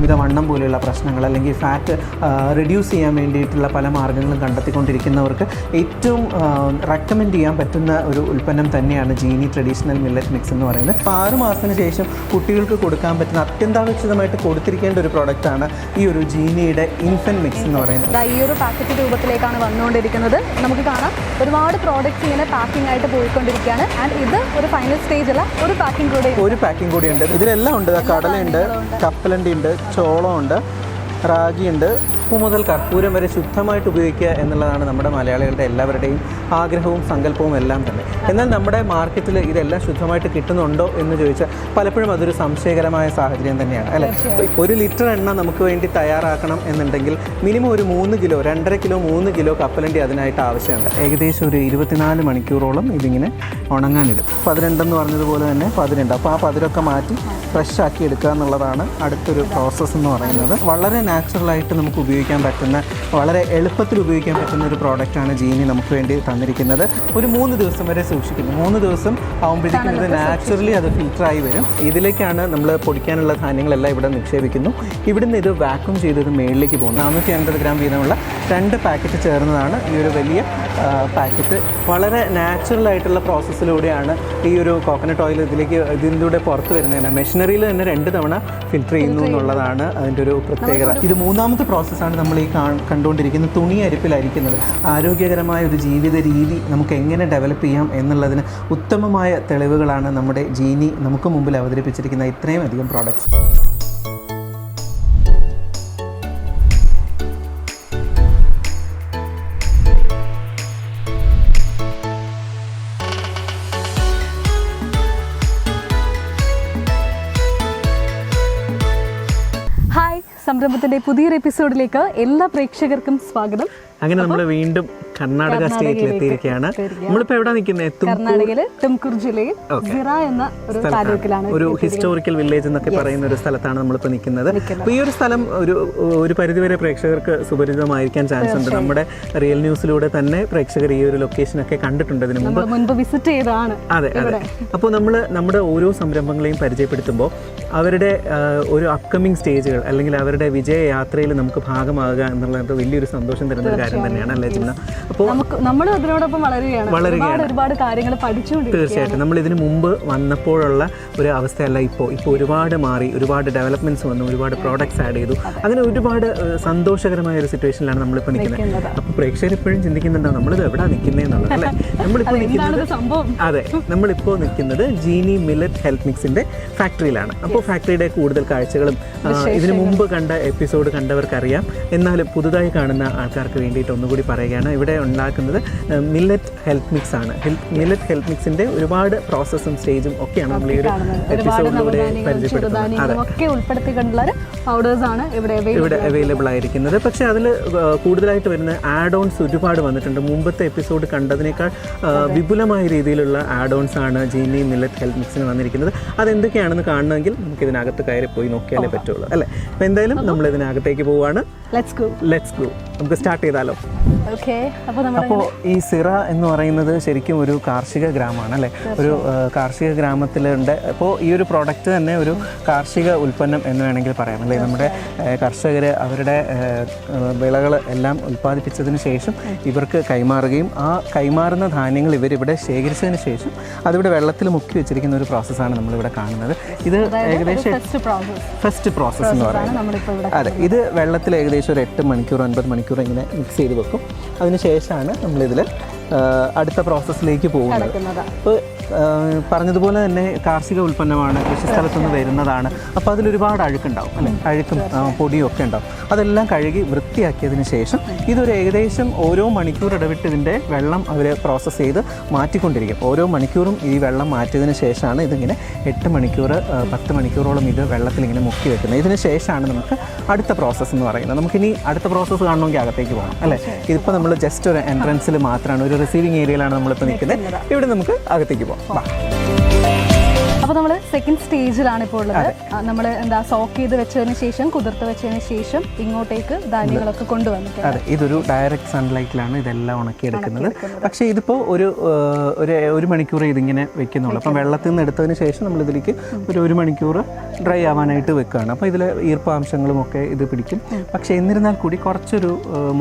അമിതവണ്ണം പോലെയുള്ള പ്രശ്നങ്ങൾ അല്ലെങ്കിൽ ഫാറ്റ് റിഡ്യൂസ് ചെയ്യാൻ വേണ്ടിയിട്ടുള്ള പല മാർഗ്ഗങ്ങളും കണ്ടെത്തിക്കൊണ്ടിരിക്കുന്നവർക്ക് ഏറ്റവും റെക്കമെൻഡ് ചെയ്യാൻ പറ്റുന്ന ഒരു ഉൽപ്പന്നം തന്നെയാണ് ജീനി ട്രഡീഷണൽ മില്ലറ്റ് മിക്സ് എന്ന് പറയുന്നത്. അപ്പോൾ 6 മാസത്തിന് ശേഷം കുട്ടികൾക്ക് കൊടുക്കാൻ പറ്റുന്ന അത്യന്താപേക്ഷിതമായിട്ട് കൊടുത്തിരിക്കേണ്ട ഒരു പ്രോഡക്റ്റാണ് ഈ ഒരു ജീനിയുടെ ഇൻഫൻറ്റ് മിക്സ് എന്ന് പറയുന്നത്. ഈ ഒരു പാക്കറ്റ് രൂപത്തിലേക്കാണ് വന്നുകൊണ്ടിരിക്കുന്നത്. നമുക്ക് കാണാം ഒരുപാട് പ്രോഡക്റ്റ്സ് ഇങ്ങനെ പാക്കിംഗ് ആയിട്ട് പോയിക്കൊണ്ടിരിക്കുകയാണ്. ആൻഡ് ഇത് ഒരു ഫൈനൽ സ്റ്റേജിൽ ഒരു പാക്കിംഗ് കൂടിയുണ്ട്. ഇതിലെല്ലാം ഉണ്ട്. കടലയുണ്ട്, കപ്പലണ്ടി ഉണ്ട്, ചോളമുണ്ട്, റാഗിയുണ്ട്. ഉപ്പ് മുതൽ കർപ്പൂരം വരെ ശുദ്ധമായിട്ട് ഉപയോഗിക്കുക എന്നുള്ളതാണ് നമ്മുടെ മലയാളികളുടെ എല്ലാവരുടെയും ആഗ്രഹവും സങ്കല്പവും എല്ലാം തന്നെ. എന്നാൽ നമ്മുടെ മാർക്കറ്റിൽ ഇതെല്ലാം ശുദ്ധമായിട്ട് കിട്ടുന്നുണ്ടോ എന്ന് ചോദിച്ചാൽ പലപ്പോഴും അതൊരു സംശയകരമായ സാഹചര്യം തന്നെയാണ്, അല്ലേ? 1 ലിറ്റർ എണ്ണ നമുക്ക് വേണ്ടി തയ്യാറാക്കണം എന്നുണ്ടെങ്കിൽ മിനിമം ഒരു 3 കിലോ 2.5 കിലോ 3 കിലോ കപ്പലണ്ടി അതിനായിട്ട് ആവശ്യമുണ്ട്. ഏകദേശം ഒരു 24 മണിക്കൂറോളം ഇതിങ്ങനെ ഉണങ്ങാനിടും. 12 എന്ന് പറഞ്ഞതുപോലെ തന്നെ 12. അപ്പോൾ ആ 12 മാറ്റി ഫ്രഷ് ആക്കി എടുക്കുക എന്നുള്ളതാണ് അടുത്തൊരു പ്രോസസ്സ് എന്ന് പറയുന്നത്. വളരെ നാച്ചുറലായിട്ട് നമുക്ക് ഉപയോഗിക്കാൻ പറ്റുന്ന, വളരെ എളുപ്പത്തിൽ ഉപയോഗിക്കാൻ പറ്റുന്ന ഒരു പ്രോഡക്റ്റാണ് ജീനി നമുക്ക് വേണ്ടി തന്നിരിക്കുന്നത്. ഒരു 3 ദിവസം വരെ സൂക്ഷിക്കുന്നു. 3 ദിവസം ആകുമ്പോഴേക്കും ഇത് നാച്ചുറലി അത് ഫിൽറ്ററായി വരും. ഇതിലേക്കാണ് നമ്മൾ പൊടിക്കാനുള്ള ധാന്യങ്ങളെല്ലാം ഇവിടെ നിക്ഷേപിക്കുന്നു. ഇവിടുന്ന് ഇത് വാക്യൂം ചെയ്ത് ഇത് മേളിലേക്ക് പോകുന്നു. 450 ഗ്രാം വീതമുള്ള 2 പാക്കറ്റ് ചേർന്നതാണ് ഈ ഒരു വലിയ പാക്കറ്റ്. വളരെ നാച്ചുറലായിട്ടുള്ള പ്രോസസ്സിലൂടെയാണ് ഈ ഒരു കോക്കനട്ട് ഓയിൽ ഇതിലൂടെ പുറത്ത് വരുന്നത്. മെഷീനറിയിൽ തന്നെ 2 തവണ ഫിൽറ്റർ ചെയ്യുന്നു എന്നുള്ളതാണ് അതിൻ്റെ ഒരു പ്രത്യേകത. ഇത് 3ാമത്തെ പ്രോസസ്സാണ് നമ്മൾ ഈ കണ്ടുകൊണ്ടിരിക്കുന്ന തുണി അരിപ്പിലരിക്കുന്നത്. ആരോഗ്യകരമായ ഒരു ജീവിത രീതി നമുക്ക് എങ്ങനെ ഡെവലപ്പ് ചെയ്യാം എന്നുള്ളതിന് ഉത്തമമായ തെളിവുകളാണ് നമ്മുടെ ജീനി നമുക്ക് മുമ്പിൽ അവതരിപ്പിച്ചിരിക്കുന്ന ഇത്രയും അധികം പ്രോഡക്ട്സ്. സംരംഭത്തിന്റെ പുതിയൊരു എപ്പിസോഡിലേക്ക് എല്ലാ പ്രേക്ഷകർക്കും സ്വാഗതം. അങ്ങനെ നമ്മൾ വീണ്ടും കർണാടക സ്റ്റേറ്റിൽ എത്തിയിരിക്കുകയാണ്. നമ്മളിപ്പോൾ എവിടെ നിൽക്കുന്നത്? കർണാടകയിലെ തുംകൂർ ജില്ലയിൽ സിറ എന്ന ഒരു താലൂക്കിലാണ്, ഒരു ഹിസ്റ്റോറിക്കൽ വില്ലേജ് എന്നൊക്കെ പറയുന്ന ഒരു സ്ഥലത്താണ് നമ്മളിപ്പോൾ നിൽക്കുന്നത്. അപ്പോൾ ഈ ഒരു സ്ഥലം ഒരു പരിധിവരെ പ്രേക്ഷകർക്ക് സുപരിചിതമായിരിക്കാൻ ചാൻസ് ഉണ്ട്. നമ്മുടെ റിയൽ ന്യൂസിലൂടെ തന്നെ പ്രേക്ഷകർ ഈ ഒരു ലൊക്കേഷനൊക്കെ കണ്ടിട്ടുണ്ട് ഇതിനു മുൻപ് വിസിറ്റ് ചെയ്തതാണ്. അതെ അതെ. അപ്പോൾ നമ്മൾ നമ്മുടെ ഓരോ സംരംഭങ്ങളെയും പരിചയപ്പെടുത്തുമ്പോൾ അവരുടെ ഒരു അപ്കമിങ് സ്റ്റേജുകൾ അല്ലെങ്കിൽ അവരുടെ വിജയയാത്രയിൽ നമുക്ക് ഭാഗമാകുക എന്നുള്ളത് വലിയൊരു സന്തോഷം തരുന്ന ഒരു കാര്യം തന്നെയാണ്, അല്ലേ ജിന്ന? അപ്പോൾ നമ്മൾ അതിനോടൊപ്പം വളരുകയാണ്, ഒരുപാട് കാര്യങ്ങൾ പഠിച്ചുകൊണ്ടിരിക്കുകയാണ്. തീർച്ചയായിട്ടും നമ്മൾ ഇതിനു മുമ്പ് വന്നപ്പോഴുള്ള ഒരു അവസ്ഥയല്ല ഇപ്പോൾ ഒരുപാട് മാറി, ഒരുപാട് ഡെവലപ്മെന്റ്സ് വന്നു, ഒരുപാട് പ്രോഡക്ട്സ് ആഡ് ചെയ്തു. അങ്ങനെ ഒരുപാട് സന്തോഷകരമായ ഒരു സിറ്റുവേഷനിലാണ് നമ്മളിപ്പോൾ നിൽക്കുന്നത്. അപ്പോൾ പ്രേക്ഷകർ ഇപ്പോഴും ചിന്തിക്കുന്നുണ്ടാവും നമ്മളിത് എവിടെ നിൽക്കുന്നതെന്നുള്ളത്, അല്ലേ? നമ്മളിപ്പോൾ നിൽക്കുന്നത് നമ്മളിപ്പോൾ നിൽക്കുന്നത് ജീനി മില്ലറ്റ് ഹെൽത്ത് മിക്സിന്റെ ഫാക്ടറിയിലാണ്. അപ്പോൾ ഫാക്ടറിയുടെ കൂടുതൽ കാഴ്ചകളും ഇതിനു മുമ്പ് കണ്ട എപ്പിസോഡ് കണ്ടവർക്കറിയാം. എന്നാലും പുതുതായി കാണുന്ന ആൾക്കാർക്ക് വേണ്ടിയിട്ട് ഒന്നുകൂടി പറയുകയാണ്. ഇവിടെ ഉണ്ടാക്കുന്നത് മില്ലറ്റ് ഹെൽത്ത് മിക്സ് ആണ്. മില്ലറ്റ് ഹെൽത്ത് മിക്സിന്റെ ഒരുപാട് പ്രോസസ്സും സ്റ്റേജും ഒക്കെയാണ് നമ്മൾ ഈ ഒരു എപ്പിസോഡിലൂടെ പരിചയപ്പെടുത്തുന്നത്. ഇവിടെ അവൈലബിൾ ആയിരിക്കുന്നത്. പക്ഷേ അതിൽ കൂടുതലായിട്ട് വരുന്ന ആഡ് ഓൺസ് ഒരുപാട് വന്നിട്ടുണ്ട്. മുമ്പത്തെ എപ്പിസോഡ് കണ്ടതിനേക്കാൾ വിപുലമായ രീതിയിലുള്ള ആഡ് ഓൺസ് ആണ് ജീനി മില്ലറ്റ് ഹെൽത്ത് മിക്സിന് വന്നിരിക്കുന്നത്. അതെന്തൊക്കെയാണെന്ന് കാണണമെങ്കിൽ നമുക്ക് ഇതിനകത്ത് കയറി പോയി നോക്കിയാലേ പറ്റുള്ളൂ, അല്ലേ? അപ്പോൾ എന്തായാലും നമ്മൾ ഇതിനകത്തേക്ക് പോവുകയാണ്. Let's go. നമുക്ക് സ്റ്റാർട്ട് ചെയ്താലോ? അപ്പോൾ ഈ സിറ എന്ന് പറയുന്നത് ശരിക്കും ഒരു കാർഷിക ഗ്രാമമാണ്, അല്ലേ? ഒരു കാർഷിക ഗ്രാമത്തിലുണ്ട്. അപ്പോൾ ഈ ഒരു പ്രോഡക്റ്റ് തന്നെ ഒരു കാർഷിക ഉൽപ്പന്നം എന്ന് വേണമെങ്കിൽ പറയാം, അല്ലേ? നമ്മുടെ കർഷകർ അവരുടെ വിളകൾ എല്ലാം ഉൽപ്പാദിപ്പിച്ചതിന് ശേഷം ഇവർക്ക് കൈമാറുകയും ആ കൈമാറുന്ന ധാന്യങ്ങൾ ഇവരിവിടെ ശേഖരിച്ചതിന് ശേഷം അതിവിടെ വെള്ളത്തിൽ മുക്കി വെച്ചിരിക്കുന്ന ഒരു പ്രോസസ്സാണ് നമ്മളിവിടെ കാണുന്നത്. ഇത് ഏകദേശം ഫസ്റ്റ് പ്രോസസ്സ് എന്ന് പറയുന്നത്. അതെ, ഇത് വെള്ളത്തിൽ ഏകദേശം ഒരു 8 മണിക്കൂർ 9 മണിക്കൂർ ഇങ്ങനെ മിക്സ് ചെയ്ത് വെക്കും. അതിനുശേഷമാണ് നമ്മളിതിൽ അടുത്ത പ്രോസസ്സിലേക്ക് പോകുന്നത്. അപ്പോൾ പറഞ്ഞതുപോലെ തന്നെ കാർഷിക ഉൽപ്പന്നമാണ്, കൃഷിസ്ഥലത്തുനിന്ന് വരുന്നതാണ്. അപ്പോൾ അതിലൊരുപാട് അഴുക്കുണ്ടാവും, അല്ലേ? അഴുക്കും പൊടിയും ഒക്കെ ഉണ്ടാവും. അതെല്ലാം കഴുകി വൃത്തിയാക്കിയതിന് ശേഷം ഇതൊരു ഏകദേശം ഓരോ മണിക്കൂർ ഇടവിട്ട് ഇതിൻ്റെ വെള്ളം അവർ പ്രോസസ്സ് ചെയ്ത് മാറ്റിക്കൊണ്ടിരിക്കും. ഓരോ മണിക്കൂറും ഈ വെള്ളം മാറ്റിയതിന് ശേഷമാണ് ഇതിങ്ങനെ 8 മണിക്കൂർ 10 മണിക്കൂറോളം ഇത് വെള്ളത്തിൽ ഇങ്ങനെ മുക്കി വെക്കുന്നത്. ഇതിന് ശേഷമാണ് നമുക്ക് അടുത്ത പ്രോസസ്സ് എന്ന് പറയുന്നത്. നമുക്കിനി അടുത്ത പ്രോസസ്സ് കാണണമെങ്കിൽ അകത്തേക്ക് പോകണം, അല്ലേ? ഇതിപ്പോൾ നമ്മൾ ജസ്റ്റ് ഒരു എൻട്രൻസിൽ മാത്രമാണ്, ഒരു റിസീവിങ് ഏരിയയിലാണ് നമ്മളിപ്പോൾ നിൽക്കുന്നത്. ഇവിടെ നമുക്ക് അകത്തേക്ക് പോകാം. അപ്പോൾ നമ്മൾ സെക്കൻഡ് സ്റ്റേജിലാണ് ഇപ്പോൾ ഉള്ളത്. നമ്മൾ എന്താ സോക്ക് ചെയ്ത് വെച്ചതിന് ശേഷം കുതിർത്ത് വെച്ചതിന് ശേഷം ഇങ്ങോട്ടേക്ക് ധാന്യങ്ങളൊക്കെ കൊണ്ടുവന്നിട്ടുണ്ട്. അതെ, ഇതൊരു ഡയറക്റ്റ് സൺലൈറ്റിലാണ് ഇതെല്ലാം ഉണക്കിയെടുക്കുന്നത്. പക്ഷേ ഇതിപ്പോൾ ഒരു മണിക്കൂർ ഇതിങ്ങനെ വെക്കുന്നുള്ളൂ. അപ്പം വെള്ളത്തിൽ നിന്ന് എടുത്തതിന് ശേഷം നമ്മൾ ഇതിലേക്ക് ഒരു മണിക്കൂർ ഡ്രൈ ആവാനായിട്ട് വെക്കുകയാണ്. അപ്പോൾ ഇതിൽ ഈർപ്പാംശങ്ങളും ഒക്കെ ഇത് പിടിക്കും. പക്ഷേ എന്നിരുന്നാൽ കൂടി കുറച്ചൊരു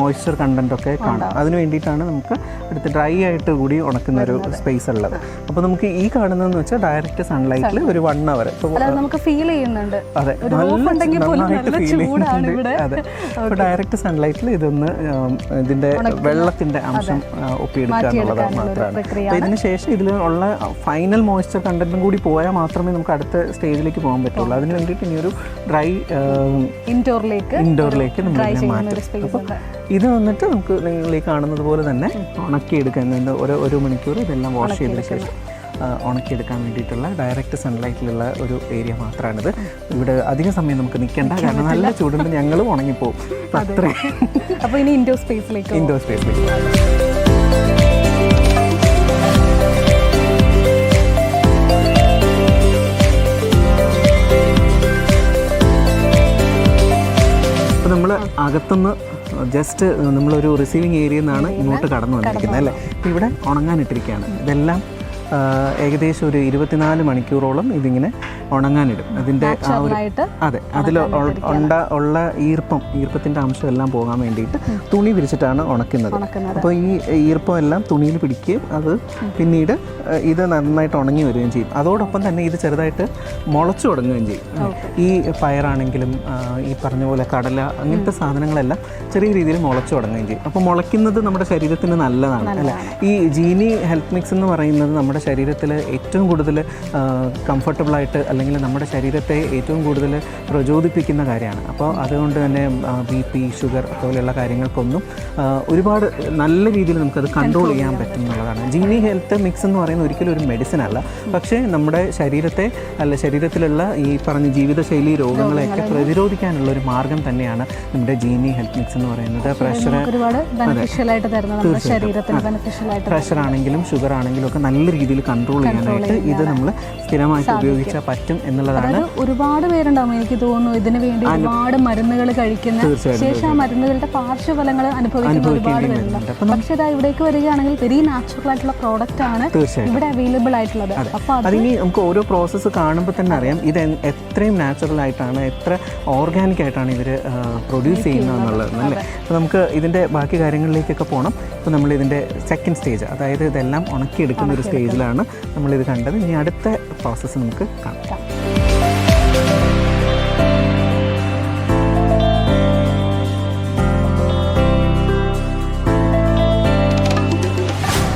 മോയ്സ്ചർ കണ്ടന്റ് ഒക്കെ കാണാം. അതിന് വേണ്ടിയിട്ടാണ് നമുക്ക് എടുത്ത് ഡ്രൈ ആയിട്ട് കൂടി ഉണക്കുന്ന ഒരു സ്പേസ് ഉള്ളത്. അപ്പോൾ നമുക്ക് ഈ കാണുന്നതെന്ന് വെച്ചാൽ ഡയറക്റ്റ് സൺലൈറ്റിൽ ഒരു 1 hour നമുക്ക് ഫീൽ ചെയ്യുന്നുണ്ട്. അതെ, നന്നായിട്ട് ഫീൽ ചെയ്യുന്നുണ്ട്. അതെ, അപ്പോൾ ഡയറക്റ്റ് സൺലൈറ്റിൽ ഇതൊന്ന് ഇതിൻ്റെ വെള്ളത്തിൻ്റെ അംശം ഒപ്പിയെടുക്കുക എന്നുള്ളത് മാത്രമാണ്. അപ്പോൾ ഇതിന് ശേഷം ഇതിൽ ഉള്ള ഫൈനൽ മോയ്സ്ചർ കണ്ടന്റും കൂടി പോയാൽ മാത്രമേ നമുക്ക് അടുത്ത സ്റ്റേജിലേക്ക് പോകാൻ പറ്റുള്ളൂ. അതിന് വേണ്ടിയിട്ട് ഇനി ഒരു ഡ്രൈ ഇൻഡോറിലേക്ക് നമ്മൾ മാറ്റും. അപ്പോൾ ഇത് വന്നിട്ട് നമുക്ക് നിങ്ങൾ ഈ കാണുന്നത് പോലെ തന്നെ ഉണക്കിയെടുക്കാൻ ഒരു മണിക്കൂർ ഇതെല്ലാം വാഷ് ചെയ്തതിന് ശേഷം ഉണക്കിയെടുക്കാൻ വേണ്ടിയിട്ടുള്ള ഡയറക്റ്റ് സൺലൈറ്റിലുള്ള ഒരു ഏരിയ മാത്രമാണിത്. ഇവിടെ അധികം സമയം നമുക്ക് നിൽക്കേണ്ട, കാരണം നല്ല ചൂടുണ്ട്, ഞങ്ങളും ഉണങ്ങിപ്പോവും. അത്രയും. അപ്പോൾ ഇനി ഇൻഡോർ സ്പേസിലേക്ക് അപ്പോൾ നമ്മൾ അകത്തുനിന്ന് ജസ്റ്റ് നമ്മളൊരു റിസീവിങ് ഏരിയയിൽ നിന്നാണ് ഇങ്ങോട്ട് കടന്നു വന്നിരിക്കുന്നത് അല്ലേ. ഇവിടെ ഉണങ്ങാനിട്ടിരിക്കുകയാണ്. ഇതെല്ലാം ഏകദേശം ഒരു 24 മണിക്കൂറോളം ഇതിങ്ങനെ ഉണങ്ങാനിടും. അതിൻ്റെ ആ ഒരു അതെ, അതിൽ ഉള്ള ഈർപ്പത്തിൻ്റെ അംശം എല്ലാം പോകാൻ വേണ്ടിയിട്ട് തുണി വിരിച്ചിട്ടാണ് ഉണക്കുന്നത്. അപ്പോൾ ഈ ഈർപ്പം എല്ലാം തുണിയിൽ പിടിക്കുകയും അത് പിന്നീട് ഇത് നന്നായിട്ട് ഉണങ്ങി വരികയും ചെയ്യും. അതോടൊപ്പം തന്നെ ഇത് ചെറുതായിട്ട് മുളച്ചു തുടങ്ങുകയും ചെയ്യും. ഈ പയറാണെങ്കിലും ഈ പറഞ്ഞ പോലെ കടല അങ്ങനത്തെ സാധനങ്ങളെല്ലാം ചെറിയ രീതിയിൽ മുളച്ചു തുടങ്ങുകയും ചെയ്യും. അപ്പോൾ മുളയ്ക്കുന്നത് നമ്മുടെ ശരീരത്തിന് നല്ലതാണ് അല്ലേ. ഈ ജീനി ഹെൽത്ത് മിക്സ് എന്ന് പറയുന്നത് നമ്മുടെ ശരീരത്തിൽ ഏറ്റവും കൂടുതൽ കംഫർട്ടബിളായിട്ട് അല്ലെങ്കിൽ നമ്മുടെ ശരീരത്തെ ഏറ്റവും കൂടുതൽ പ്രചോദിപ്പിക്കുന്ന കാര്യമാണ്. അപ്പോൾ അതുകൊണ്ട് തന്നെ BP, ഷുഗർ പോലെയുള്ള കാര്യങ്ങൾക്കൊന്നും ഒരുപാട് നല്ല രീതിയിൽ നമുക്കത് കൺട്രോൾ ചെയ്യാൻ പറ്റും എന്നുള്ളതാണ്. ജീനി ഹെൽത്ത് മിക്സ് എന്ന് പറയുന്നത് ഒരിക്കലും ഒരു മെഡിസിൻ അല്ല, പക്ഷേ നമ്മുടെ ശരീരത്തിലുള്ള ഈ പറഞ്ഞ ജീവിതശൈലി രോഗങ്ങളെയൊക്കെ പ്രതിരോധിക്കാനുള്ള ഒരു മാർഗം തന്നെയാണ് നമ്മുടെ ജീനി ഹെൽത്ത് മിക്സ് എന്ന് പറയുന്നത്. പ്രഷർ ആണെങ്കിലും ഷുഗർ ആണെങ്കിലും ഒക്കെ നല്ല രീതിയിൽ കൺട്രോൾ ചെയ്യാനായിട്ട് ഇത് നമ്മൾ സ്ഥിരമായിട്ട് ഉപയോഗിച്ചാൽ പറ്റും എന്നുള്ളതാണ്. ഒരുപാട് പേരുണ്ടാവും എനിക്ക് തോന്നുന്നു ഇതിനു വേണ്ടി ഒരുപാട് മരുന്നുകൾ കഴിക്കുന്ന ശേഷം ആ മരുന്നുകളുടെ പാർശ്വഫലങ്ങൾ അനുഭവിക്കുന്ന ഒരുപാട് പേരുണ്ട്. പക്ഷേ ഇവിടേക്ക് വരികയാണെങ്കിൽ വെരി നാച്ചുറൽ ആയിട്ടുള്ള പ്രോഡക്റ്റ് ആണ് ഇവിടെ അവൈലബിൾ ആയിട്ടുള്ളത്. അപ്പോൾ അതിനി നമുക്ക് ഓരോ പ്രോസസ്സ് കാണുമ്പോൾ തന്നെ അറിയാം ഇത് എത്രയും നാച്ചുറൽ ആയിട്ടാണ്, എത്ര ഓർഗാനിക് ആയിട്ടാണ് ഇവർ പ്രൊഡ്യൂസ് ചെയ്യുന്നത് എന്നുള്ളത് അല്ലേ. അപ്പോൾ നമുക്ക് ഇതിൻ്റെ ബാക്കി കാര്യങ്ങളിലേക്കൊക്കെ പോകണം. ഇപ്പോൾ നമ്മൾ ഇതിൻ്റെ സെക്കൻഡ് സ്റ്റേജ്, അതായത് ഇതെല്ലാം ഉണക്കിയെടുക്കുന്ന ഒരു സ്റ്റേജിലാണ് നമ്മളിത് കണ്ടത്. ഇനി അടുത്ത പ്രോസസ്സ് നമുക്ക് കാണാം.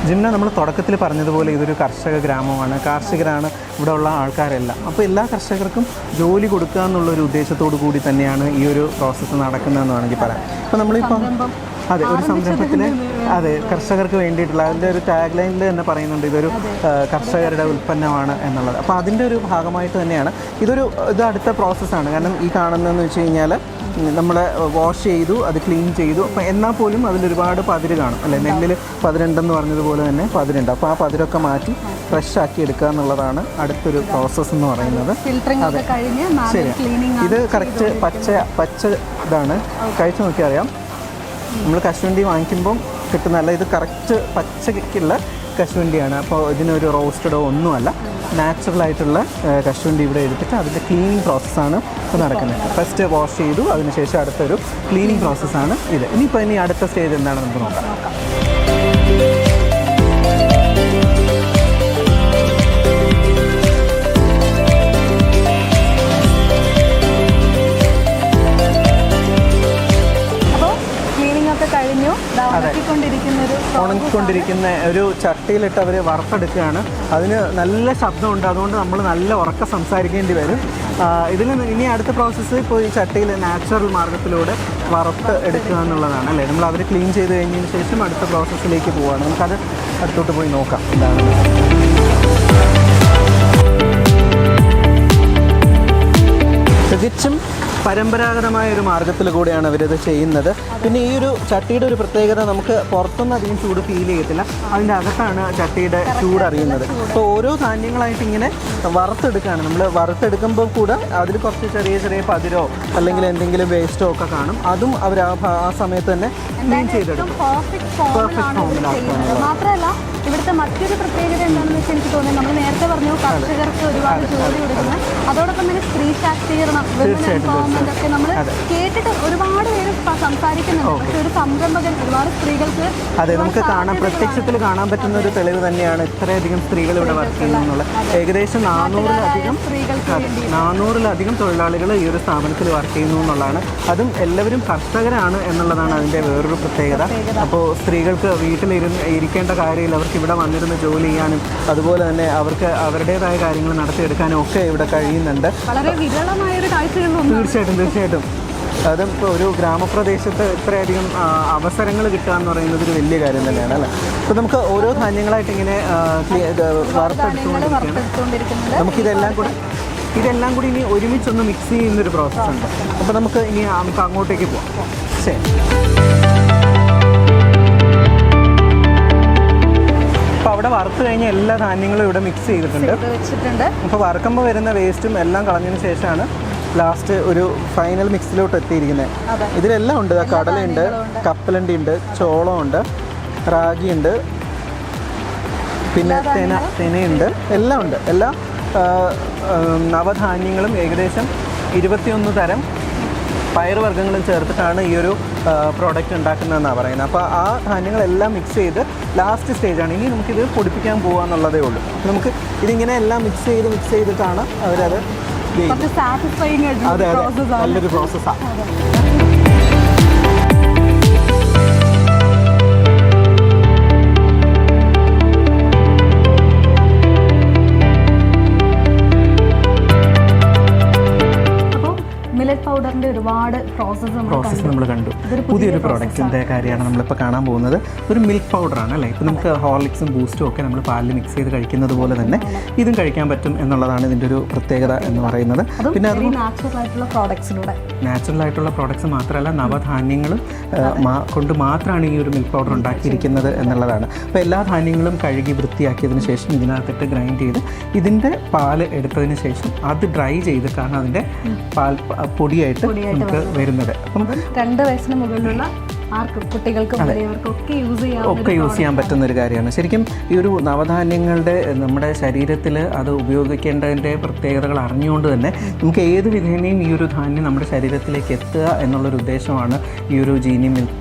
ജിന്ന നമ്മൾ തുടക്കത്തിൽ പറഞ്ഞതുപോലെ ഇതൊരു കർഷക ഗ്രാമമാണ്, കാർഷികരാണ് ഇവിടെ ഉള്ള ആൾക്കാരെല്ലാം. അപ്പോൾ എല്ലാ കർഷകർക്കും ജോലി കൊടുക്കുക എന്നുള്ളൊരു ഉദ്ദേശത്തോടു കൂടി തന്നെയാണ് ഈ ഒരു പ്രോസസ്സ് നടക്കുന്നതെന്ന് വേണമെങ്കിൽ പറയാം. ഇപ്പോൾ നമ്മളിപ്പം അതെ ഒരു സംരംഭത്തിൽ കർഷകർക്ക് വേണ്ടിയിട്ടുള്ള അതിൻ്റെ ഒരു ടാഗ് ലൈനിൽ തന്നെ പറയുന്നുണ്ട് ഇതൊരു കർഷകരുടെ ഉൽപ്പന്നമാണ് എന്നുള്ളത്. അപ്പോൾ അതിൻ്റെ ഒരു ഭാഗമായിട്ട് തന്നെയാണ് ഇത് അടുത്ത പ്രോസസ്സാണ്. കാരണം ഈ കാണുന്നതെന്ന് വെച്ച് കഴിഞ്ഞാൽ നമ്മൾ വാഷ് ചെയ്തു, അത് ക്ലീൻ ചെയ്തു. അപ്പോൾ എന്നാൽ പോലും അതിലൊരുപാട് പതിര് കാണും അല്ലേ. നെല്ലിൽ പതിരുണ്ടെന്ന് പറഞ്ഞതുപോലെ തന്നെ പതിരുണ്ട്. അപ്പോൾ ആ പതിരൊക്കെ മാറ്റി ഫ്രഷ് ആക്കി എടുക്കുക എന്നുള്ളതാണ് അടുത്തൊരു പ്രോസസ്സ് എന്ന് പറയുന്നത്. അതെ, ശരി. ഇത് കറക്റ്റ് പച്ച ഇതാണ്. കഴിച്ച് നോക്കിയാൽ അറിയാം. നമ്മൾ കശുവണ്ടി വാങ്ങിക്കുമ്പം കിട്ടുന്നതല്ല, ഇത് കറക്റ്റ് പച്ചയ്ക്കുള്ള കശുവണ്ടിയാണ്. അപ്പോൾ ഇതിനൊരു റോസ്റ്റഡോ ഒന്നുമല്ല, നാച്ചുറലായിട്ടുള്ള കശുവണ്ടി ഇവിടെ എടുത്തിട്ട് അതിൻ്റെ ക്ലീനിങ് പ്രോസസ്സാണ് ഇപ്പോൾ നടക്കുന്നത്. ഫസ്റ്റ് വാഷ് ചെയ്തു, അതിനുശേഷം അടുത്തൊരു ക്ലീനിങ് പ്രോസസ്സാണ് ഇത്. ഇനി അടുത്ത സ്റ്റേജ് എന്താണെന്ന് നമുക്ക് നോക്കാം. ഉണങ്ങിക്കൊണ്ടിരിക്കുന്ന ഒരു ചട്ടിയിലിട്ട് അവർ വറുത്തെടുക്കുകയാണ്. അതിന് നല്ല ശബ്ദമുണ്ട്, അതുകൊണ്ട് നമ്മൾ നല്ല ഉറക്കെ സംസാരിക്കേണ്ടി വരും. ഇനി അടുത്ത പ്രോസസ്സ് ഇപ്പോൾ ഈ ചട്ടിയിൽ നാച്ചുറൽ മാർഗ്ഗത്തിലൂടെ വറുത്ത് എടുക്കുക എന്നുള്ളതാണ് അല്ലേ. നമ്മൾ അവർ ക്ലീൻ ചെയ്ത് കഴിഞ്ഞതിന് ശേഷം അടുത്ത പ്രോസസ്സിലേക്ക് പോവുകയാണ്. നമുക്കത് അടുത്തോട്ട് പോയി നോക്കാം എന്താണ്. തികച്ചും പരമ്പരാഗതമായ ഒരു മാർഗ്ഗത്തിൽ കൂടെയാണ് അവരിത് ചെയ്യുന്നത്. പിന്നെ ഈ ഒരു ചട്ടിയുടെ ഒരു പ്രത്യേകത, നമുക്ക് പുറത്തൊന്നും അധികം ചൂട് ഫീൽ ചെയ്യത്തില്ല, അതിൻ്റെ അകത്താണ് ചട്ടിയുടെ ചൂട് അറിയുന്നത്. അപ്പോൾ ഓരോ ധാന്യങ്ങളായിട്ട് ഇങ്ങനെ വറുത്തെടുക്കുകയാണ്. നമ്മൾ വറുത്തെടുക്കുമ്പോൾ കൂടെ അതിൽ കുറച്ച് ചെറിയ ചെറിയ പതിരോ അല്ലെങ്കിൽ എന്തെങ്കിലും വേസ്റ്റോ ഒക്കെ കാണും. അതും അവർ ആ സമയത്ത് തന്നെ ക്ലീൻ ചെയ്തെടുക്കും. പെർഫെക്റ്റ് ഫോമിലാക്കാനുള്ള. മാത്രമല്ല ഇവിടുത്തെ മറ്റൊരു പ്രത്യേകത എന്താണെന്ന് വെച്ചാൽ എനിക്ക് തോന്നുന്നത്, നമ്മൾ നേരത്തെ പറഞ്ഞു കർഷകർക്ക് ഒരുപാട് ജോലി കൊടുക്കുന്നത്, അതോടൊപ്പം തന്നെ സ്ത്രീ ശാക്തീകരണം, എംപവർമെന്റ് ഒക്കെ നമ്മൾ കേട്ടിട്ട് ഒരുപാട് പേര് സംസാരിക്കുന്നുണ്ട്. പക്ഷെ ഒരു സംരംഭകൻ ഒരുപാട് സ്ത്രീകൾക്ക് നമുക്ക് കാണാൻ, പ്രത്യക്ഷത്തിൽ കാണാൻ പറ്റുന്ന ഒരു തെളിവ് തന്നെയാണ് ഇത്രയധികം സ്ത്രീകൾ ഇവിടെ വർക്ക് ചെയ്യുന്നുള്ളത്. ഏകദേശം 400-ലധികം തൊഴിലാളികൾ ഈ ഒരു സ്ഥാപനത്തിൽ വർക്ക് ചെയ്യുന്നു എന്നുള്ളതാണ്. അതും എല്ലാവരും കർഷകരാണ് എന്നുള്ളതാണ് അതിൻ്റെ വേറൊരു പ്രത്യേകത. അപ്പോൾ സ്ത്രീകൾക്ക് ഇരിക്കേണ്ട കാര്യമില്ല, അവർക്ക് ഇവിടെ വന്നിരുന്ന് ജോലി ചെയ്യാനും അതുപോലെ തന്നെ അവർക്ക് അവരുടേതായ കാര്യങ്ങൾ നടത്തിയെടുക്കാനും ഒക്കെ ഇവിടെ കഴിയുന്നുണ്ട്. വളരെ വിരളമായൊരു കാഴ്ചകളിൽ തീർച്ചയായിട്ടും അതും ഇപ്പോൾ ഒരു ഗ്രാമപ്രദേശത്ത് ഇത്രയധികം അവസരങ്ങൾ കിട്ടുക എന്ന് പറയുന്നത് ഒരു വലിയ കാര്യം തന്നെയാണ് അല്ലേ. അപ്പോൾ നമുക്ക് ഓരോ ധാന്യങ്ങളായിട്ട് ഇങ്ങനെ വറുത്തെടുത്തുകൊണ്ടിരിക്കുകയാണ്. ഇതെല്ലാം കൂടി ഇനി ഒരുമിച്ചൊന്ന് മിക്സ് ചെയ്യുന്നൊരു പ്രോസസ്സുണ്ട്. അപ്പോൾ നമുക്ക് അങ്ങോട്ടേക്ക് പോവാം. ശരി. അപ്പോൾ അവിടെ വറുത്ത് കഴിഞ്ഞ എല്ലാ ധാന്യങ്ങളും ഇവിടെ മിക്സ് ചെയ്തിട്ടുണ്ട്. അപ്പോൾ വറുക്കുമ്പോൾ വരുന്ന വേസ്റ്റും എല്ലാം കളഞ്ഞതിന് ശേഷമാണ് ലാസ്റ്റ് ഒരു ഫൈനൽ മിക്സിലോട്ട് എത്തിയിരിക്കുന്നത്. ഇതിലെല്ലാം ഉണ്ട്. കടലയുണ്ട്, കപ്പലണ്ടി ഉണ്ട്, ചോളമുണ്ട്, റാഗിയുണ്ട്, പിന്നെ തെനയുണ്ട്, എല്ലാം ഉണ്ട്. എല്ലാ നവധാന്യങ്ങളും ഏകദേശം 21 തരം പയറുവർഗ്ഗങ്ങളും ചേർത്തിട്ടാണ് ഈ ഒരു പ്രോഡക്റ്റ് ഉണ്ടാക്കുന്നതെന്നാണ് പറയുന്നത്. അപ്പോൾ ആ ധാന്യങ്ങളെല്ലാം മിക്സ് ചെയ്ത് ലാസ്റ്റ് സ്റ്റേജാണ്. ഇനി നമുക്കിത് പൊടിപ്പിക്കാൻ പോകുക എന്നുള്ളതേ ഉള്ളൂ. നമുക്ക് ഇതിങ്ങനെ എല്ലാം മിക്സ് ചെയ്തിട്ടാണ് അവരത് ചെയ്യുന്നത്. അതെ, നല്ലൊരു പ്രോസസ്സാണ്. പൗഡറിന്റെ ഒരുപാട് പ്രോസസ്സ് നമ്മൾ കണ്ടു. പുതിയൊരു പ്രോഡക്റ്റിൻ്റെ കാര്യമാണ് നമ്മളിപ്പോൾ കാണാൻ പോകുന്നത്. ഒരു മിൽക്ക് പൗഡറാണ് അല്ലേ. ഇപ്പോൾ നമുക്ക് ഹോർലിക്സും ബൂസ്റ്റും ഒക്കെ നമ്മൾ പാലിൽ മിക്സ് ചെയ്ത് കഴിക്കുന്നത് പോലെ തന്നെ ഇതും കഴിക്കാൻ പറ്റും എന്നുള്ളതാണ് ഇതിൻ്റെ ഒരു പ്രത്യേകത എന്ന് പറയുന്നത്. പിന്നെ അത് നാച്ചുറൽ ആയിട്ടുള്ള പ്രോഡക്ട്സ് മാത്രമല്ല, നവധാന്യങ്ങളും കൊണ്ട് മാത്രമാണ് ഈ ഒരു മിൽക്ക് പൗഡർ ഉണ്ടാക്കിയിരിക്കുന്നത് എന്നുള്ളതാണ്. അപ്പോൾ എല്ലാ ധാന്യങ്ങളും കഴുകി വൃത്തിയാക്കിയതിന് ശേഷം ഇതിനകത്തിട്ട് ഗ്രൈൻഡ് ചെയ്ത് ഇതിൻ്റെ പാല് എടുത്തതിന് ശേഷം അത് ഡ്രൈ ചെയ്തിട്ടാണ് അതിൻ്റെ പാൽ പൊടിയായിട്ട് നമുക്ക് വരുന്നത്. അപ്പം 2 വയസ്സിന് മുകളിലുള്ള കുട്ടികൾക്കും ഒക്കെ യൂസ് ചെയ്യാൻ പറ്റുന്ന ഒരു കാര്യമാണ്. ശരിക്കും ഈ ഒരു നവധാന്യങ്ങളുടെ നമ്മുടെ ശരീരത്തിൽ അത് ഉപയോഗിക്കേണ്ടതിൻ്റെ പ്രത്യേകതകൾ അറിഞ്ഞുകൊണ്ട് തന്നെ നമുക്ക് ഏത് വിധേനയും ഈ ഒരു ധാന്യം നമ്മുടെ ശരീരത്തിലേക്ക് എത്തുക എന്നുള്ളൊരു ഉദ്ദേശമാണ് ഈ ഒരു ജീനി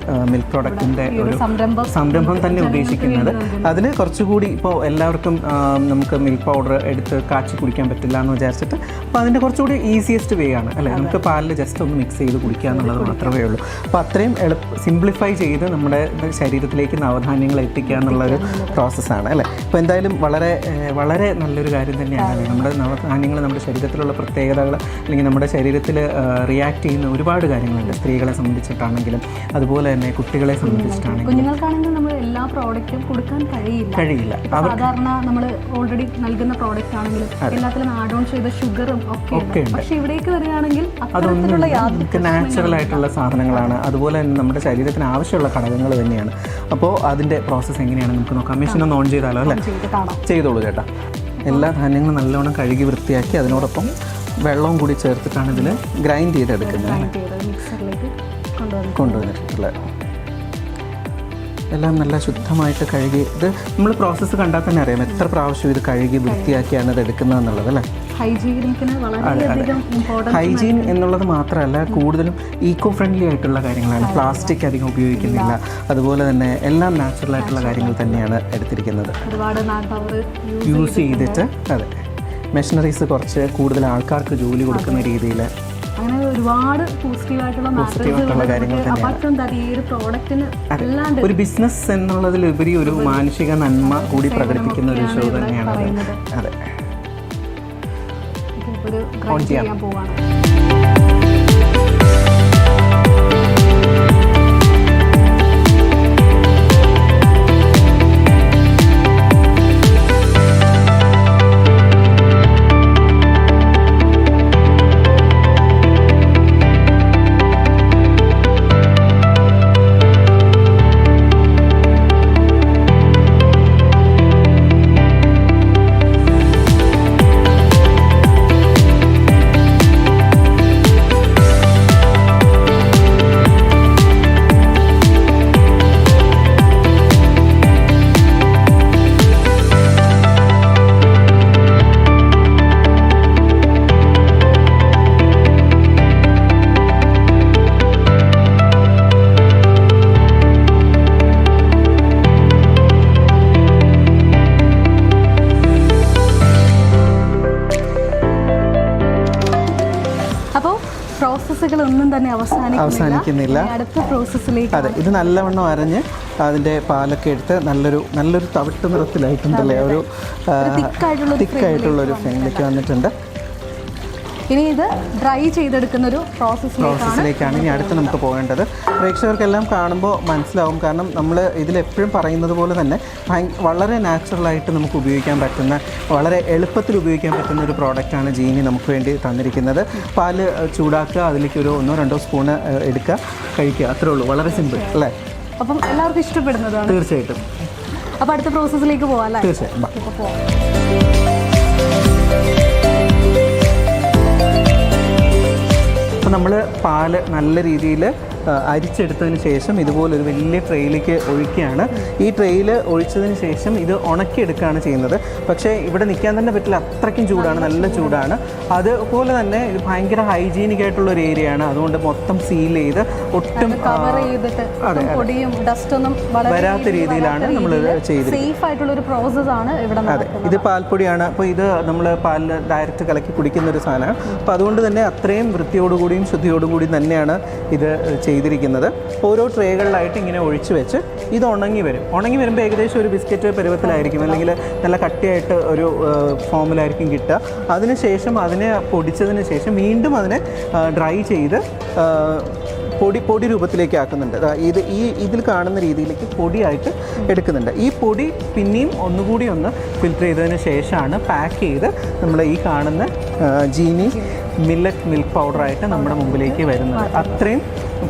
മിൽക്ക് പ്രോഡക്റ്റിൻ്റെ ഒരു സംരംഭം തന്നെ ഉദ്ദേശിക്കുന്നത്. അതിന് കുറച്ചുകൂടി ഇപ്പോൾ എല്ലാവർക്കും നമുക്ക് മിൽക്ക് പൗഡർ എടുത്ത് കാച്ചി കുടിക്കാൻ പറ്റില്ല എന്ന് വിചാരിച്ചിട്ട് അപ്പോൾ അതിൻ്റെ കുറച്ചുകൂടി ഈസിയസ്റ്റ് വേ ആണ് അല്ലേ. നമുക്ക് പാലിൽ ജസ്റ്റ് ഒന്ന് മിക്സ് ചെയ്ത് കുടിക്കുക എന്നുള്ളത് മാത്രമേ ഉള്ളൂ. അപ്പോൾ അത്രയും സിംപ്ലിഫൈ ചെയ്ത് നമ്മുടെ ശരീരത്തിലേക്ക് നവധാന്യങ്ങൾ എത്തിക്കുക എന്നുള്ളൊരു പ്രോസസ്സാണ് അല്ലേ. അപ്പോൾ എന്തായാലും വളരെ വളരെ നല്ലൊരു കാര്യം തന്നെയാണ്. നമ്മുടെ നവധാന്യങ്ങൾ നമ്മുടെ ശരീരത്തിലുള്ള പ്രത്യേകതകൾ അല്ലെങ്കിൽ നമ്മുടെ ശരീരത്തിൽ റിയാക്ട് ചെയ്യുന്ന ഒരുപാട് കാര്യങ്ങളുണ്ട്. സ്ത്രീകളെ സംബന്ധിച്ചിട്ടാണെങ്കിലും അതുപോലെ തന്നെ കുട്ടികളെ സംബന്ധിച്ചിട്ടാണെങ്കിലും. കുഞ്ഞുങ്ങൾക്കാണെങ്കിൽ നമ്മൾ എല്ലാ പ്രോഡക്റ്റും കൊടുക്കാൻ കഴിയില്ല. സാധാരണ നമ്മൾ ഓൾറെഡി നൽകുന്ന പ്രോഡക്റ്റ് ആണെങ്കിലും എല്ലാത്തിലും ആഡ് ഓൺ ചെയ്ത ഷുഗറും ഒക്കെ ഉണ്ട്. പക്ഷേ ഇവിടേക്ക് വരികയാണെങ്കിൽ അത്തരത്തിലുള്ള നാച്ചുറൽ ആയിട്ടുള്ള സാധനങ്ങളാണ്. അതുപോലെ തന്നെ നമ്മുടെ ശരീരത്തിന് ആവശ്യമുള്ള ഘടകങ്ങൾ തന്നെയാണ്. അപ്പോൾ അതിൻ്റെ പ്രോസസ്സ് എങ്ങനെയാണ് നമുക്ക് നോക്കാം. മെഷീൻ ഒന്ന് ഓൺ ചെയ്താലോ അല്ലേ. ചെയ്തോളൂ ചേട്ടാ. എല്ലാ ധാന്യങ്ങളും നല്ലോണം കഴുകി വൃത്തിയാക്കി അതിനോടൊപ്പം വെള്ളവും കൂടി ചേർത്തിട്ടാണ് ഇതിൽ ഗ്രൈൻഡ് ചെയ്തെടുക്കുന്നത്. കൊണ്ടുവന്നിട്ടുള്ളത് എല്ലാം നല്ല ശുദ്ധമായിട്ട് കഴുകി. ഇത് നമ്മൾ പ്രോസസ്സ് കണ്ടാൽ തന്നെ അറിയാം എത്ര പ്രാവശ്യം ഇത് കഴുകി വൃത്തിയാക്കിയാണ് ഇത് എടുക്കുന്നത് എന്നുള്ളത് അല്ലേ. ഹൈജീൻ എന്നുള്ളത് മാത്രമല്ല, കൂടുതലും ഈക്കോ ഫ്രണ്ട്ലി ആയിട്ടുള്ള കാര്യങ്ങളാണ്. പ്ലാസ്റ്റിക് അധികം ഉപയോഗിക്കുന്നില്ല. അതുപോലെ തന്നെ എല്ലാം നാച്ചുറൽ ആയിട്ടുള്ള കാര്യങ്ങൾ തന്നെയാണ് എടുത്തിരിക്കുന്നത്. യൂസ് ചെയ്തിട്ട് അതെ മെഷീനറീസ് കുറച്ച് കൂടുതൽ ആൾക്കാർക്ക് ജോലി കൊടുക്കുന്ന രീതിയിൽ അങ്ങനെ ഒരുപാട് പോസിറ്റീവായിട്ടുള്ള കാര്യങ്ങൾ തന്നെയാണ്. ഒരു ബിസിനസ് എന്നുള്ളതിലുപരി ഒരു മാനുഷിക നന്മ കൂടി പ്രകടിപ്പിക്കുന്ന ഒരു ഷോ തന്നെയാണ്. അതെ, ഓൺ ചെയ്യാൻ പോവാണ്. ഒന്നും തന്നെ അവസാനിക്കുന്നില്ല. അടുത്ത പ്രോസസ്സിലേക്ക്. അതെ, ഇത് നല്ലവണ്ണം അരഞ്ഞ് അതിൻ്റെ പാലൊക്കെ എടുത്ത് നല്ലൊരു തവിട്ട് നിറത്തിലായിട്ടുണ്ടല്ലേ, ഒരു തിക്കായിട്ടുള്ളൊരു ഫ്ലെയിമിലേക്ക് വന്നിട്ടുണ്ട്. ഇനി ഇത് ഡ്രൈ ചെയ്തെടുക്കുന്ന ഒരു പ്രോസസ്സിലേക്കാണ് ഇനി അടുത്ത് നമുക്ക് പോകേണ്ടത്. പ്രേക്ഷകർക്കെല്ലാം കാണുമ്പോൾ മനസ്സിലാവും, കാരണം നമ്മൾ ഇതിലെപ്പോഴും പറയുന്നത് പോലെ തന്നെ വളരെ നാച്ചുറലായിട്ട് നമുക്ക് ഉപയോഗിക്കാൻ പറ്റുന്ന, വളരെ എളുപ്പത്തിൽ ഉപയോഗിക്കാൻ പറ്റുന്ന ഒരു പ്രോഡക്റ്റാണ് ജീനി നമുക്ക് വേണ്ടി തന്നിരിക്കുന്നത്. പാല് ചൂടാക്കുക, അതിലേക്ക് ഒരു 1-2 സ്പൂണ് എടുക്കുക, കഴിക്കുക, അത്രേ ഉള്ളൂ. വളരെ സിമ്പിൾ അല്ലേ? അപ്പം എല്ലാവർക്കും ഇഷ്ടപ്പെടുന്നതാണ്. തീർച്ചയായിട്ടും. അപ്പോൾ അടുത്ത പ്രോസസ്സിലേക്ക് പോകാം അല്ലേ? തീർച്ചയായും. അപ്പോൾ നമ്മൾ പാല് നല്ല രീതിയിൽ അരിച്ചെടുത്തതിന് ശേഷം ഇതുപോലൊരു വലിയ ട്രെയിലേക്ക് ഒഴിക്കുകയാണ്. ഈ ട്രെയിൽ ഒഴിച്ചതിന് ശേഷം ഇത് ഉണക്കിയെടുക്കുകയാണ് ചെയ്യുന്നത്. പക്ഷേ ഇവിടെ നിൽക്കാൻ തന്നെ പറ്റില്ല, അത്രയ്ക്കും ചൂടാണ്, നല്ല ചൂടാണ്. അതുപോലെ തന്നെ ഇത് ഭയങ്കര ഹൈജീനിക് ആയിട്ടുള്ളൊരു ഏരിയയാണ്. അതുകൊണ്ട് മൊത്തം സീൽ ചെയ്ത് ഒട്ടും വരാത്ത രീതിയിലാണ് നമ്മളിത് ചെയ്തിരിക്കുന്നത്. അതെ, ഇത് പാൽപ്പൊടിയാണ്. അപ്പോൾ ഇത് നമ്മൾ പാലിൽ ഡയറക്റ്റ് കലക്കി കുടിക്കുന്ന ഒരു സാധനമാണ്. അപ്പോൾ അതുകൊണ്ട് തന്നെ അത്രയും വൃത്തിയോടുകൂടിയും ശുദ്ധിയോടുകൂടിയും തന്നെയാണ് ഇത് ചെയ്തിരിക്കുന്നത്. ഓരോ ട്രേകളിലായിട്ട് ഇങ്ങനെ ഒഴിച്ചു വെച്ച് ഇത് ഉണങ്ങി വരുമ്പോൾ ഏകദേശം ഒരു ബിസ്ക്കറ്റ് പരുവത്തിലായിരിക്കും, അല്ലെങ്കിൽ നല്ല കട്ടിയായിട്ട് ഒരു ഫോമിലായിരിക്കും കിട്ടുക. അതിനുശേഷം അതിനെ പൊടിച്ചതിന് ശേഷം വീണ്ടും അതിനെ ഡ്രൈ ചെയ്ത് പൊടി രൂപത്തിലേക്ക് ആക്കുന്നുണ്ട്. ഇതിൽ കാണുന്ന രീതിയിലേക്ക് പൊടിയായിട്ട് എടുക്കുന്നുണ്ട്. ഈ പൊടി പിന്നെയും ഒന്നുകൂടി ഒന്ന് ഫിൽറ്റർ ചെയ്തതിന് ശേഷമാണ് പാക്ക് ചെയ്ത് നമ്മൾ ഈ കാണുന്ന ജീനി മിൽക്ക് പൗഡറായിട്ട് നമ്മുടെ മുമ്പിലേക്ക് വരുന്നത്. അത്രയും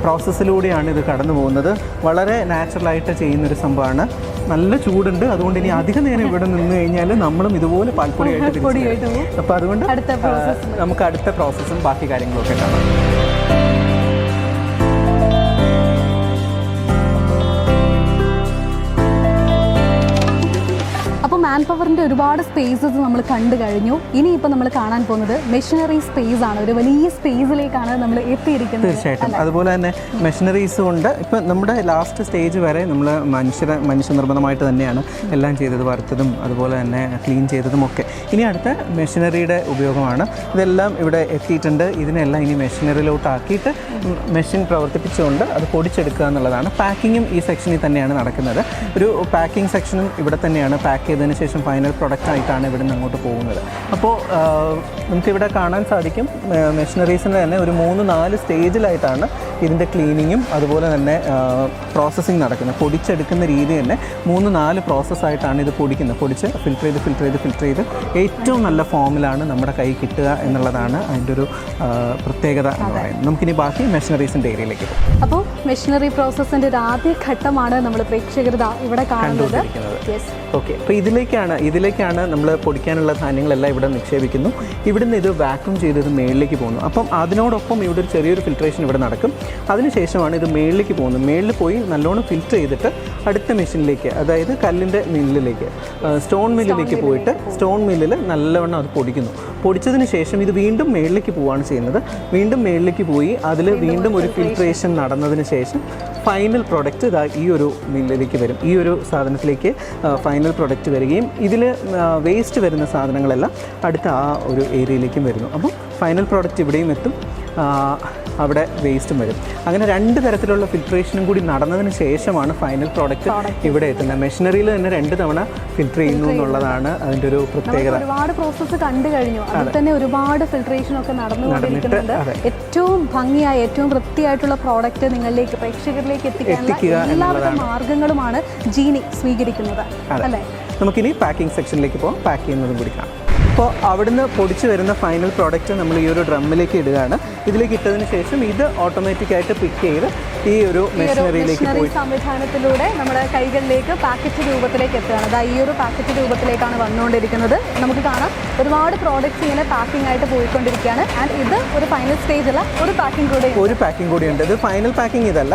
പ്രോസസ്സിലൂടെയാണ് ഇത് കടന്നു പോകുന്നത്. വളരെ നാച്ചുറലായിട്ട് ചെയ്യുന്നൊരു സംഭവമാണ്. നല്ല ചൂടുണ്ട്, അതുകൊണ്ട് ഇനി അധികം നേരം ഇവിടെ നിന്ന് കഴിഞ്ഞാൽ നമ്മളും ഇതുപോലെ പാൽപ്പൊടിയായിട്ട് തിരിച്ചു. അപ്പോൾ അതുകൊണ്ട് നമുക്ക് അടുത്ത പ്രോസസ്സും ബാക്കി കാര്യങ്ങളൊക്കെ കാണാം. മാൻ പവറിൻ്റെ ഒരുപാട് സ്പേസസ് നമ്മൾ കണ്ടു കഴിഞ്ഞു. ഇനിയിപ്പോൾ നമ്മൾ കാണാൻ പോകുന്നത് മെഷീനറി സ്പേസ് ആണ്. ഒരു വലിയ സ്പേസിലേക്കാണ് നമ്മൾ എത്തിയിരിക്കുന്നത്. തീർച്ചയായിട്ടും. അതുപോലെ തന്നെ മെഷീനറീസ് കൊണ്ട് ഇപ്പം നമ്മുടെ ലാസ്റ്റ് സ്റ്റേജ് വരെ നമ്മൾ മനുഷ്യനിർമ്മിതമായിട്ട് തന്നെയാണ് എല്ലാം ചെയ്തത്, വറുത്തതും അതുപോലെ തന്നെ ക്ലീൻ ചെയ്തതും ഒക്കെ. ഇനി അടുത്ത മെഷീനറിയുടെ ഉപയോഗമാണ്. ഇതെല്ലാം ഇവിടെ എത്തിയിട്ടുണ്ട്. ഇതിനെല്ലാം ഇനി മെഷീനറിയിലോട്ടാക്കിയിട്ട് മെഷീൻ പ്രവർത്തിപ്പിച്ചുകൊണ്ട് അത് പൊടിച്ചെടുക്കുക എന്നുള്ളതാണ്. പാക്കിങ്ങും ഈ സെക്ഷനിൽ തന്നെയാണ് നടക്കുന്നത്. ഒരു പാക്കിംഗ് സെക്ഷനും ഇവിടെ തന്നെയാണ്. പാക്ക് ചെയ്തതിന് ശേഷം ഫൈനൽ പ്രൊഡക്റ്റ് ആയിട്ടാണ് ഇവിടെ നിന്ന് അങ്ങോട്ട് പോകുന്നത്. അപ്പോൾ നമുക്കിവിടെ കാണാൻ സാധിക്കും മെഷീനറീസിന് തന്നെ ഒരു 3-4 സ്റ്റേജിലായിട്ടാണ് ഇതിൻ്റെ ക്ലീനിങ്ങും അതുപോലെ തന്നെ പ്രോസസ്സിങ് നടക്കുന്നത്. പൊടിച്ചെടുക്കുന്ന രീതി തന്നെ 3-4 പ്രോസസ്സായിട്ടാണ് ഇത് പൊടിച്ച് ഫിൽറ്റർ ചെയ്ത് ഏറ്റവും നല്ല ഫോമിലാണ് നമ്മുടെ കൈ കിട്ടുക എന്നുള്ളതാണ് അതിൻ്റെ ഒരു പ്രത്യേകത എന്ന് പറയുന്നത്. നമുക്കിനി ബാക്കി മെഷീനറീസിൻ്റെ ഏരിയയിലേക്ക് പോകും. അപ്പോൾ മെഷീനറി പ്രോസസ്സിൻ്റെ ഒരു ആദ്യ ഘട്ടമാണ് നമ്മൾ പ്രേക്ഷകർ ഇവിടെ കാണുന്നത്. ഓക്കെ, അപ്പോൾ ഇതിലേക്കാണ് നമ്മൾ പൊടിക്കാനുള്ള ധാന്യങ്ങളെല്ലാം ഇവിടെ നിക്ഷേപിക്കുന്നു. ഇവിടുന്ന് ഇത് വാക്യൂം ചെയ്ത് ഇത് മേളിലേക്ക് പോകുന്നു. അപ്പം അതിനോടൊപ്പം ഇവിടെ ഒരു ചെറിയൊരു ഫിൽട്രേഷൻ ഇവിടെ നടക്കും. അതിനുശേഷമാണ് ഇത് മേളിലേക്ക് പോകുന്നത്. മേളിൽ പോയി നല്ലോണം ഫിൽറ്റർ ചെയ്തിട്ട് അടുത്ത മെഷീനിലേക്ക്, അതായത് കല്ലിൻ്റെ മില്ലിലേക്ക്, സ്റ്റോൺ മില്ലിലേക്ക് പോയിട്ട് സ്റ്റോൺ മില്ലിൽ നല്ലവണ്ണം അത് പൊടിക്കുന്നു. പൊടിച്ചതിന് ശേഷം ഇത് വീണ്ടും മേളിലേക്ക് പോവുകയാണ് ചെയ്യുന്നത്. വീണ്ടും മേളിലേക്ക് പോയി അതിൽ വീണ്ടും ഒരു ഫിൽട്രേഷൻ നടന്നതിന് ശേഷം ഫൈനൽ പ്രൊഡക്റ്റ് ഈ ഒരു മില്ലിലേക്ക് വരും. ഈ ഒരു സാധനത്തിലേക്ക് ഫൈനൽ പ്രൊഡക്റ്റ് വരികയും ഇതിൽ വേസ്റ്റ് വരുന്ന സാധനങ്ങളെല്ലാം അടുത്ത ആ ഒരു ഏരിയയിലേക്കും വരുന്നു. അപ്പം ഫൈനൽ പ്രോഡക്റ്റ് ഇവിടെയും എത്തും, അവിടെ വേസ്റ്റും വരും. അങ്ങനെ 2 തരത്തിലുള്ള ഫിൽട്രേഷനും കൂടി നടന്നതിന് ശേഷമാണ് ഫൈനൽ പ്രോഡക്റ്റ് ഇവിടെ എത്തുന്നത്. മെഷീനറിയിൽ തന്നെ 2 തവണ ഫിൽറ്റർ ചെയ്യുന്നു എന്നുള്ളതാണ് അതിൻ്റെ ഒരു പ്രത്യേകത. ഒരുപാട് പ്രോസസ്സ് കണ്ടു കഴിഞ്ഞു. അതിൽ തന്നെ ഒരുപാട് ഫിൽട്രേഷൻ ഒക്കെ നടന്നുകൊണ്ടിരിക്കുന്നുണ്ട്. ഏറ്റവും ഭംഗിയായ, ഏറ്റവും വൃത്തിയായിട്ടുള്ള പ്രോഡക്റ്റ് നിങ്ങളിലേക്ക്, പ്രേക്ഷകരിലേക്ക് എത്തിക്കാനുള്ള എല്ലാവിധ മാർഗങ്ങളുമാണ് ജീനി സ്വീകരിക്കുന്നത് അല്ലേ? നമുക്കിനി പാക്കിംഗ് സെക്ഷനിലേക്ക് പോകാം. പാക്ക് ചെയ്യുന്നതും കൂടി കാണാം. അപ്പോൾ അവിടുന്ന് പൊടിച്ച് വരുന്ന ഫൈനൽ പ്രോഡക്റ്റ് നമ്മൾ ഈ ഒരു ഡ്രമ്മിലേക്ക് ഇടുകയാണ്. ഇതിലേക്ക് ഇട്ടതിന് ശേഷം ഇത് ഓട്ടോമാറ്റിക്കായിട്ട് പിക്ക് ചെയ്ത് ഈ ഒരു മെഷീനറിയിലേക്ക് പോയി സംവിധാനത്തിലൂടെ നമ്മുടെ കൈകളിലേക്ക് പാക്കറ്റ് രൂപത്തിലേക്ക് എത്തുകയാണ്. ഈ ഒരു പാക്കറ്റ് രൂപത്തിലേക്കാണ് വന്നുകൊണ്ടിരിക്കുന്നത്. നമുക്ക് കാണാം ഒരുപാട് പ്രോഡക്റ്റ്സ് ഇങ്ങനെ പാക്കിംഗ് ആയിട്ട് പോയിക്കൊണ്ടിരിക്കുകയാണ്. ആൻഡ് ഇത് ഒരു ഫൈനൽ സ്റ്റേജല്ല, ഒരു പാക്കിംഗ് കൂടിയുണ്ട്. ഇത് ഫൈനൽ പാക്കിംഗ് ഇതല്ല,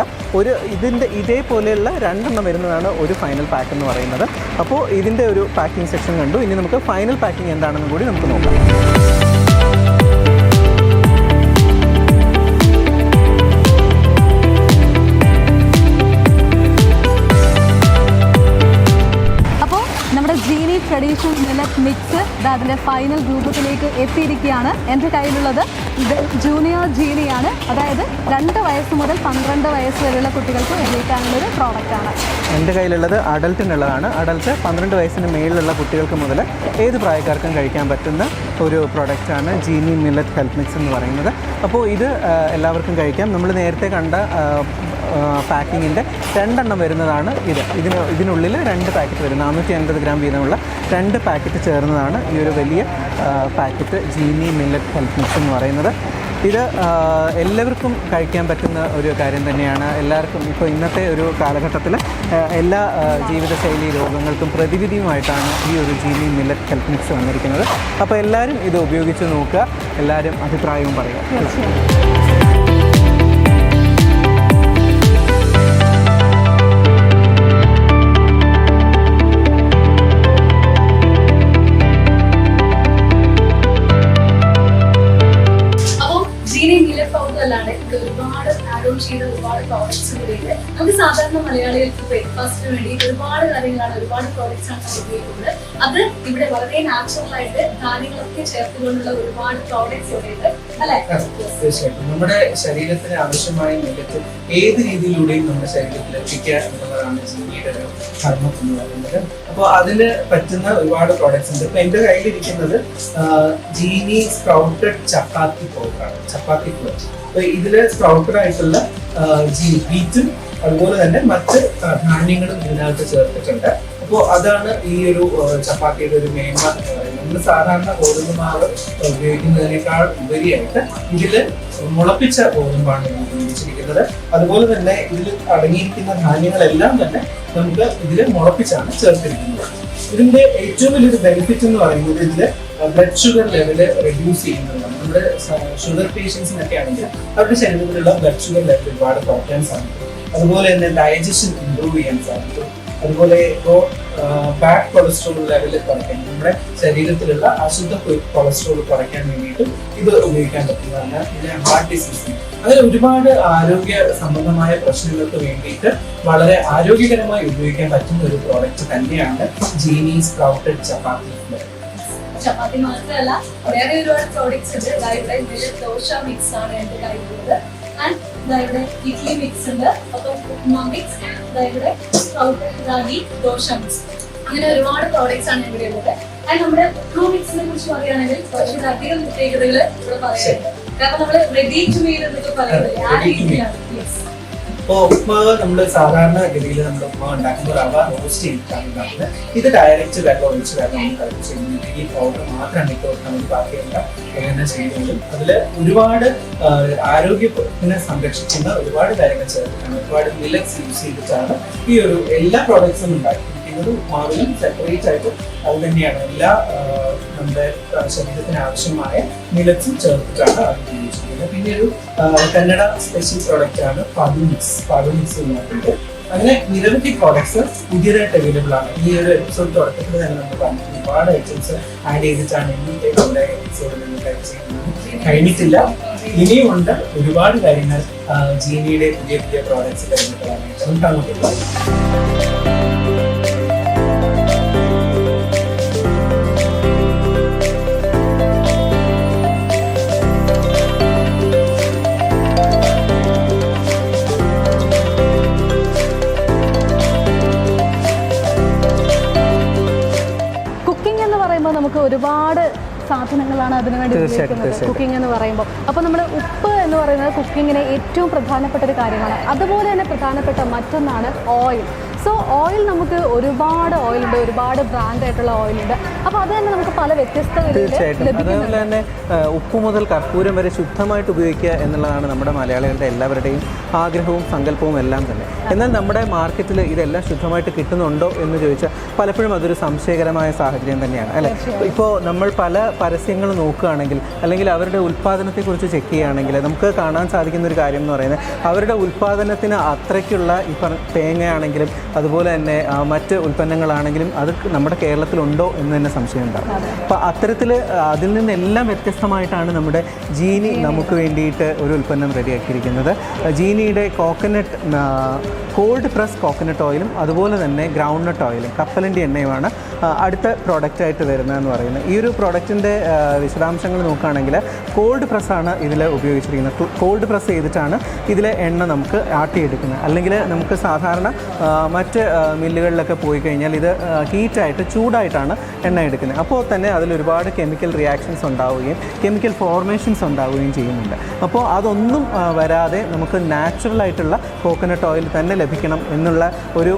ഇതിൻ്റെ ഇതേപോലെയുള്ള 2 എണ്ണം വരുന്നതാണ് ഒരു ഫൈനൽ പാക്ക് എന്ന് പറയുന്നത്. അപ്പോൾ ഇതിൻ്റെ ഒരു പാക്കിംഗ് സെക്ഷൻ കണ്ടു. ഇനി നമുക്ക് ഫൈനൽ പാക്കിംഗ് എന്താണെന്നും കൂടി നമുക്ക് നോക്കാം. അപ്പോൾ നമ്മുടെ ജീനി ട്രഡീഷണൽ മില്ലറ്റ് മിക്സ് അതിൻ്റെ ഫൈനൽ രൂപത്തിലേക്ക് എത്തിയിരിക്കുകയാണ്. എൻ്റെ കയ്യിലുള്ളത് ജൂനിയർ ജീനിയാണ്. അതായത് 2 വയസ്സ് മുതൽ 12 വയസ്സ് വരെയുള്ള കുട്ടികൾക്ക് ഉപയോഗിക്കാനുള്ള ഒരു പ്രോഡക്റ്റാണ്. എൻ്റെ കയ്യിലുള്ളത് അഡൽട്ടിനുള്ളതാണ്. അഡൽട്ട് 12 വയസ്സിന് മേളിലുള്ള കുട്ടികൾക്ക് മുതൽ ഏത് പ്രായക്കാർക്കും കഴിക്കാൻ പറ്റുന്ന ഒരു പ്രോഡക്റ്റാണ് ജീനി മില്ലറ്റ് ഹെൽത്ത് മിക്സ് എന്ന് പറയുന്നത്. അപ്പോൾ ഇത് എല്ലാവർക്കും കഴിക്കാം. നമ്മൾ നേരത്തെ കണ്ട പാക്കിങ്ങിൻ്റെ 2 എണ്ണം വരുന്നതാണ് ഇതിനുള്ളിൽ 2 പാക്കറ്റ് വരും. 450 ഗ്രാം വീതമുള്ള 2 പാക്കറ്റ് ചേർന്നതാണ് ഈ ഒരു വലിയ പാക്കറ്റ് ജീനി മില്ലറ്റ് ഹെൽത്ത് മിക്സ് എന്ന് പറയുന്നത്. ഇത് എല്ലാവർക്കും കഴിക്കാൻ പറ്റുന്ന ഒരു കാര്യം തന്നെയാണ്. എല്ലാവർക്കും ഇപ്പോൾ ഇന്നത്തെ ഒരു കാലഘട്ടത്തിൽ എല്ലാ ജീവിതശൈലി രോഗങ്ങൾക്കും പ്രതിവിധിയുമായിട്ടാണ് ഈ ഒരു ജീനി മില്ലറ്റ് ഹെൽത്ത് മിക്സ് വന്നിരിക്കുന്നത്. അപ്പോൾ എല്ലാവരും ഇത് ഉപയോഗിച്ച് നോക്കുക, എല്ലാവരും അഭിപ്രായവും പറയുക. ഒരുപാട് ആഡ് ഓൺ ചെയ്ത ഒരുപാട് പ്രോഡക്ട്സ് കൂടിയുണ്ട്. നമുക്ക് സാധാരണ മലയാളികൾക്ക് ബ്രേക്ക്ഫാസ്റ്റിന് വേണ്ടി ഒരുപാട് കാര്യങ്ങളാണ്, ഒരുപാട് പ്രോഡക്ട്സ് ആണ് നമ്മൾ ഉപയോഗിക്കുന്നത്. അത് ഇവിടെ വളരെ നാച്ചുറൽ ആയിട്ട് ധാന്യങ്ങളൊക്കെ ചേർത്തുകൊണ്ടുള്ള ഒരുപാട് പ്രോഡക്ട്സ് ഇവിടെയുണ്ട് അല്ലെ? തീർച്ചയായിട്ടും നമ്മുടെ ശരീരത്തിന് ആവശ്യമായ മില്ലറ്റ് ഏത് രീതിയിലൂടെയും നമ്മുടെ ശരീരത്തിൽ എത്തിക്കുക എന്നുള്ളതാണ് ജീനിയുടെ ഒരു ധർമ്മം എന്ന് പറയുന്നത്. അപ്പോൾ അതിന് പറ്റുന്ന ഒരുപാട് പ്രോഡക്ട്സ് ഉണ്ട്. ഇപ്പൊ എന്റെ കയ്യിലിരിക്കുന്നത് ജീനി സ്പ്രൗട്ടഡ് ചപ്പാത്തി പൗഡറാണ്, ചപ്പാത്തി ഫ്ലോർ. അപ്പൊ ഇതില് സ്പ്രൗട്ടഡ് ആയിട്ടുള്ള വീറ്റും അതുപോലെ തന്നെ മറ്റ് ധാന്യങ്ങളും ഇതിനകത്ത് ചേർത്തിട്ടുണ്ട്. അപ്പോൾ അതാണ് ഈ ഒരു ചപ്പാത്തിയുടെ ഒരു മേന്മ എന്ന് പറയുന്നത്. നമ്മൾ സാധാരണ ഗോതമ്പ് മാവ് ഉപയോഗിക്കുന്നതിനേക്കാൾ ഉപരിയായിട്ട് ഇതിൽ മുളപ്പിച്ച ഗോതമ്പാണ് ഉപയോഗിച്ചിരിക്കുന്നത്. അതുപോലെ തന്നെ ഇതിൽ അടങ്ങിയിരിക്കുന്ന ധാന്യങ്ങളെല്ലാം തന്നെ നമുക്ക് ഇതിൽ മുളപ്പിച്ചാണ് ചേർത്തിരിക്കുന്നത്. ഇതിന്റെ ഏറ്റവും വലിയൊരു ബെനിഫിറ്റ് എന്ന് പറയുന്നത് ഇതില് ബ്ലഡ് ഷുഗർ ലെവല് റെഡ്യൂസ് ചെയ്യുന്നതാണ്. നമ്മുടെ ഷുഗർ പേഷ്യൻസിനൊക്കെ ആണെങ്കിൽ അവരുടെ ശരീരത്തിലുള്ള ബ്ലഡ് ഷുഗർ ലെവൽ ഒരുപാട് കുറയ്ക്കാൻ സാധിക്കും. അതുപോലെ തന്നെ ഡൈജഷൻ ഇംപ്രൂവ് ചെയ്യാൻ സാധിക്കും. അതുപോലെ ബാഡ് കൊളസ്ട്രോൾ ലെവൽ കുറയ്ക്കാൻ, നമ്മുടെ ശരീരത്തിലുള്ള അശുദ്ധ കൊളസ്ട്രോൾ കുറയ്ക്കാൻ വേണ്ടിയിട്ടും ഇത് ഉപയോഗിക്കാൻ പറ്റുന്നതാണ്. പിന്നെ ഹാർട്ട് ഡിസീസ്, അങ്ങനെ ഒരുപാട് ആരോഗ്യ സംബന്ധമായ പ്രശ്നങ്ങൾക്ക് വേണ്ടിയിട്ട് വളരെ ആരോഗ്യകരമായി ഉപയോഗിക്കാൻ പറ്റുന്ന ഒരു പ്രോഡക്റ്റ് തന്നെയാണ് ജീനി സ്പ്രൗട്ടഡ് ചപ്പാത്തി. ചപ്പാത്തി മാത്രമല്ല വേറെ ഒരുപാട് പ്രോഡക്ട്സ് ഉണ്ട്. ഇവിടെ മില്ലറ്റ് ദോശ മിക്സ് ആണ് എന്റെ കയ്യിലുള്ളത്. ആൻഡ് ഇവിടെ ഇഡ്ലി മിക്സ് ഉണ്ട്, അപ്പം ഉപ്മാ മിക്സ്, ഇവിടെ റാഗി ദോശ മിക്സ്, അങ്ങനെ ഒരുപാട് പ്രോഡക്ട്സ് ആണ് ഇവിടെ ഉള്ളത്. ആൻഡ് നമ്മുടെ ഉപ്മാ മിക്സിനെ കുറിച്ച് പറയുകയാണെങ്കിൽ കുറച്ചധികം പ്രത്യേകതകൾ ഇവിടെ പറയാനുണ്ട്. കാരണം നമ്മൾ റെഡി ടു മെയ്ഡ് എന്നൊക്കെ പറയുന്നത് ആ രീതിയിലാണ്. ഇപ്പോൾ ഉപ്മാവ് നമ്മൾ സാധാരണ ഗതിയിൽ നമ്മൾ ഉപ്മാവ് ഉണ്ടാക്കുമ്പോൾ റവ റോസ്റ്റ് ചെയ്തിട്ടാണ് ഉണ്ടാക്കുന്നത്. ഇത് ഡയറക്റ്റ് വെള്ളം ഒഴിച്ച് വെള്ളം കളിച്ച് ഈ പൗഡർ മാത്രം ഇട്ട് നമ്മൾ ബാക്കിയുള്ള എങ്ങനെ ചെയ്യുന്നതും അതിൽ ഒരുപാട് ആരോഗ്യത്തിനെ സംരക്ഷിക്കുന്ന ഒരുപാട് കാര്യങ്ങൾ ചേർത്തിട്ടാണ്, ഒരുപാട് മില്ലറ്റ്സ് യൂസ് ചെയ്തിട്ടാണ് ഈ ഒരു എല്ലാ പ്രോഡക്ട്സും ഉണ്ടാക്കിയിരിക്കുന്നത്. ഉപ്മാവിലും സെപ്പറേറ്റ് ആയിട്ട് അത് തന്നെയാണ് എല്ലാ നമ്മുടെ ശരീരത്തിന് ആവശ്യമായ മില്ലറ്റ്സും ചേർത്തിട്ടാണ് അത് ഉപയോഗിച്ചിരിക്കുന്നത്. പിന്നെ ഒരു കന്നഡ സ്പെഷ്യൽ പ്രോഡക്റ്റ് ആണ് പാലു മിക്സ് എന്ന് പറയുന്നത്. അങ്ങനെ നിരവധി പ്രോഡക്ട്സ് പുതിയതായിട്ട് അവൈലബിൾ ആണ്. ഈ ഒരു എപ്പിസോഡ് തുടക്കത്തിൽ തന്നെ നമ്മൾ പറഞ്ഞ ഒരുപാട് ഐറ്റംസ് ആഡ് ചെയ്തിട്ടാണ് ഇന്നത്തെ നമ്മുടെ എപ്പിസോഡിൽ ചെയ്യുന്നത്. കഴിഞ്ഞിട്ടില്ല, ഇനിയും ഉണ്ട് ഒരുപാട് കാര്യങ്ങൾ ജീനിയുടെ പുതിയ പുതിയ പ്രോഡക്ട്സ് കഴിഞ്ഞിട്ടാണ് നമുക്ക് അങ്ങോട്ടുള്ളത്. നമുക്ക് ഒരുപാട് സാധനങ്ങളാണ് അതിനു വേണ്ടി ഉപയോഗിക്കുന്നത് കുക്കിംഗ് എന്ന് പറയുമ്പോൾ. അപ്പോൾ നമ്മൾ ഉപ്പ് എന്ന് പറയുന്നത് കുക്കിങ്ങിന് ഏറ്റവും പ്രധാനപ്പെട്ട ഒരു കാര്യമാണ്. അതുപോലെ തന്നെ പ്രധാനപ്പെട്ട മറ്റൊന്നാണ് ഓയിൽ. സോ ഓയിൽ നമുക്ക് ഒരുപാട് ഓയിലുണ്ട്, ഒരുപാട് ബ്രാൻഡായിട്ടുള്ള ഓയിലുണ്ട്. അപ്പോൾ അത് തന്നെ നമുക്ക് പല വ്യത്യസ്ത തീർച്ചയായിട്ടും. അതുപോലെ തന്നെ ഉപ്പ് മുതൽ കർപ്പൂരം വരെ ശുദ്ധമായിട്ട് ഉപയോഗിക്കുക എന്നുള്ളതാണ് നമ്മുടെ മലയാളികളുടെ എല്ലാവരുടെയും ആഗ്രഹവും സങ്കല്പവും എല്ലാം തന്നെ. എന്നാൽ നമ്മുടെ മാർക്കറ്റിൽ ഇതെല്ലാം ശുദ്ധമായിട്ട് കിട്ടുന്നുണ്ടോ എന്ന് ചോദിച്ചാൽ പലപ്പോഴും അതൊരു സംശയകരമായ സാഹചര്യം തന്നെയാണ് അല്ലേ. ഇപ്പോൾ നമ്മൾ പല പരസ്യങ്ങൾ നോക്കുകയാണെങ്കിൽ അല്ലെങ്കിൽ അവരുടെ ഉൽപ്പാദനത്തെക്കുറിച്ച് ചെക്ക് ചെയ്യുകയാണെങ്കിൽ നമുക്ക് കാണാൻ സാധിക്കുന്ന ഒരു കാര്യം എന്ന് പറയുന്നത് അവരുടെ ഉൽപ്പാദനത്തിന് അത്രയ്ക്കുള്ള ഇപ്പം തേങ്ങയാണെങ്കിലും അതുപോലെ തന്നെ മറ്റ് ഉൽപ്പന്നങ്ങളാണെങ്കിലും അത് നമ്മുടെ കേരളത്തിലുണ്ടോ എന്ന് തന്നെ സംശയം ഉണ്ടാകും. അപ്പോൾ അത്തരത്തിൽ അതിൽ നിന്നെല്ലാം വ്യത്യസ്തമായിട്ടാണ് നമ്മുടെ ജീനി നമുക്ക് വേണ്ടിയിട്ട് ഒരു ഉൽപ്പന്നം റെഡിയാക്കിയിരിക്കുന്നത്. ജീനിയുടെ കോക്കനട്ട് കോൾഡ് പ്രസ് കോക്കനട്ട് ഓയിലും അതുപോലെ തന്നെ ഗ്രൗണ്ട് നട്ട് ഓയിലും കപ്പലണ്ടി എണ്ണയുമാണ് അടുത്ത പ്രോഡക്റ്റായിട്ട് വരുന്നതെന്ന് പറയുന്നത്. ഈ ഒരു പ്രോഡക്റ്റിൻ്റെ വിശദാംശങ്ങൾ നോക്കുകയാണെങ്കിൽ കോൾഡ് പ്രസ്സാണ് ഇതിൽ ഉപയോഗിച്ചിരിക്കുന്നത്. കോൾഡ് പ്രസ് ചെയ്തിട്ടാണ് ഇതിലെ എണ്ണ നമുക്ക് ആട്ടിയെടുക്കുന്നത്. അല്ലെങ്കിൽ നമുക്ക് സാധാരണ മറ്റ് മില്ലുകളിലൊക്കെ പോയി കഴിഞ്ഞാൽ ഇത് ഹീറ്റായിട്ട് ചൂടായിട്ടാണ് എണ്ണ എടുക്കുന്നത്. അപ്പോൾ തന്നെ അതിലൊരുപാട് കെമിക്കൽ റിയാക്ഷൻസ് ഉണ്ടാവുകയും കെമിക്കൽ ഫോർമേഷൻസ് ഉണ്ടാവുകയും ചെയ്യുന്നുണ്ട്. അപ്പോൾ അതൊന്നും വരാതെ നമുക്ക് നാച്ചുറലായിട്ടുള്ള കോക്കനട്ട് ഓയിൽ തന്നെ ലഭിക്കണം എന്നുള്ള ഒരു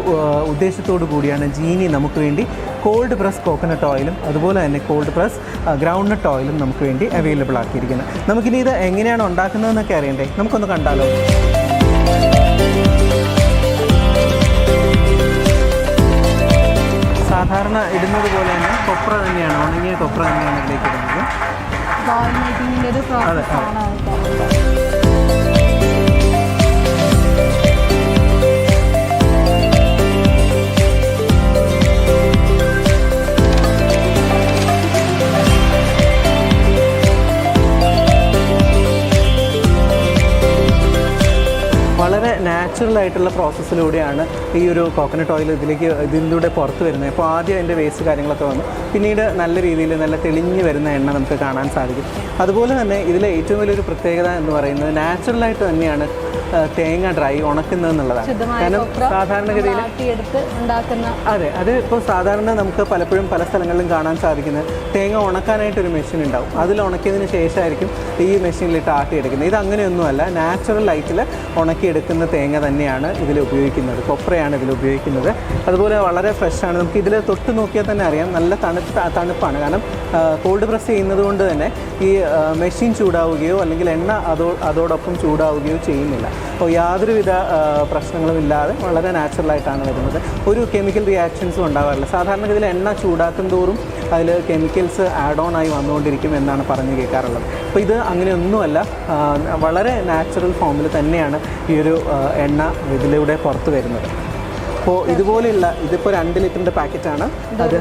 ഉദ്ദേശത്തോടു കൂടിയാണ് ജീനി നമുക്ക് വേണ്ടി കോൾഡ് പ്രസ് കോക്കനട്ട് ഓയിലും അതുപോലെ തന്നെ കോൾഡ് പ്രസ് ഗ്രൗണ്ട് നട്ട് ഓയിലും നമുക്ക് വേണ്ടി അവൈലബിൾ ആക്കിയിരിക്കുന്നത്. നമുക്കിനി ഇത് എങ്ങനെയാണ് ഉണ്ടാക്കുന്നതെന്നൊക്കെ അറിയണ്ടേ? നമുക്കൊന്ന് കണ്ടാലോ? സാധാരണ ഇടുന്നത് പോലെ തന്നെ കൊപ്ര തന്നെയാണ്, ഉണങ്ങിയ കൊപ്ര തന്നെയാണ് ഇതിലേക്ക് ഇടുന്നത്. അതെ. വളരെ നാച്ചുറൽ ആയിട്ടുള്ള പ്രോസസ്സിലൂടെയാണ് ഈ ഒരു കോക്കനട്ട് ഓയിൽ ഇതിലൂടെ പുറത്ത് വരുന്നത്. അപ്പോൾ ആദ്യം അതിൻ്റെ വേസ്റ്റ് കാര്യങ്ങളൊക്കെ വന്നു, പിന്നീട് നല്ല രീതിയിൽ നല്ല തെളിഞ്ഞ് വരുന്ന എണ്ണ നമുക്ക് കാണാൻ സാധിക്കും. അതുപോലെ തന്നെ ഇതിലെ ഏറ്റവും വലിയൊരു പ്രത്യേകത എന്ന് പറയുന്നത് നാച്ചുറലായിട്ട് തന്നെയാണ് തേങ്ങ ഡ്രൈ ഉണക്കുന്നത് എന്നുള്ളതാണ്. കാരണം സാധാരണഗതിയിൽ അതെ, അത് ഇപ്പോൾ സാധാരണ നമുക്ക് പലപ്പോഴും പല സ്ഥലങ്ങളിലും കാണാൻ സാധിക്കുന്നത് തേങ്ങ ഉണക്കാനായിട്ടൊരു മെഷീൻ ഉണ്ടാവും. അതിൽ ഉണക്കിയതിന് ശേഷമായിരിക്കും ഈ മെഷീനിലിട്ട് ആട്ടിയെടുക്കുന്നത്. ഇത് അങ്ങനെയൊന്നുമല്ല, നാച്ചുറൽ ലൈറ്റിൽ ഉണക്കിയെടുക്കുന്ന തേങ്ങ തന്നെയാണ് ഇതിൽ ഉപയോഗിക്കുന്നത്. കൊപ്രയാണ് ഇതിൽ ഉപയോഗിക്കുന്നത്. അതുപോലെ വളരെ ഫ്രഷാണ്. നമുക്ക് ഇതിൽ തൊട്ട് നോക്കിയാൽ തന്നെ അറിയാം നല്ല തണുപ്പാണ്. കാരണം കോൾഡ് പ്രസ് ചെയ്യുന്നത് കൊണ്ട് തന്നെ ഈ മെഷീൻ ചൂടാവുകയോ അല്ലെങ്കിൽ എണ്ണ അതോടൊപ്പം ചൂടാവുകയോ ചെയ്യുന്നില്ല. അപ്പോൾ യാതൊരുവിധ പ്രശ്നങ്ങളും ഇല്ലാതെ വളരെ നാച്ചുറലായിട്ടാണ് വരുന്നത്. ഒരു കെമിക്കൽ റിയാക്ഷൻസും ഉണ്ടാകാറില്ല. സാധാരണഗതിയിൽ എണ്ണ ചൂടാക്കും തോറും അതിൽ കെമിക്കൽസ് ആഡ് ഓൺ ആയി വന്നുകൊണ്ടിരിക്കും എന്നാണ് പറഞ്ഞു കേൾക്കാറുള്ളത്. അപ്പോൾ ഇത് അങ്ങനെയൊന്നുമല്ല, വളരെ നാച്ചുറൽ ഫോമിൽ തന്നെയാണ് ഈ ഒരു എണ്ണ ഇതിലൂടെ പുറത്ത് വരുന്നത്. അപ്പോൾ ഇതുപോലെയുള്ള ഇതിപ്പോൾ 2 ലിറ്ററിൻ്റെ പാക്കറ്റാണ്, അത്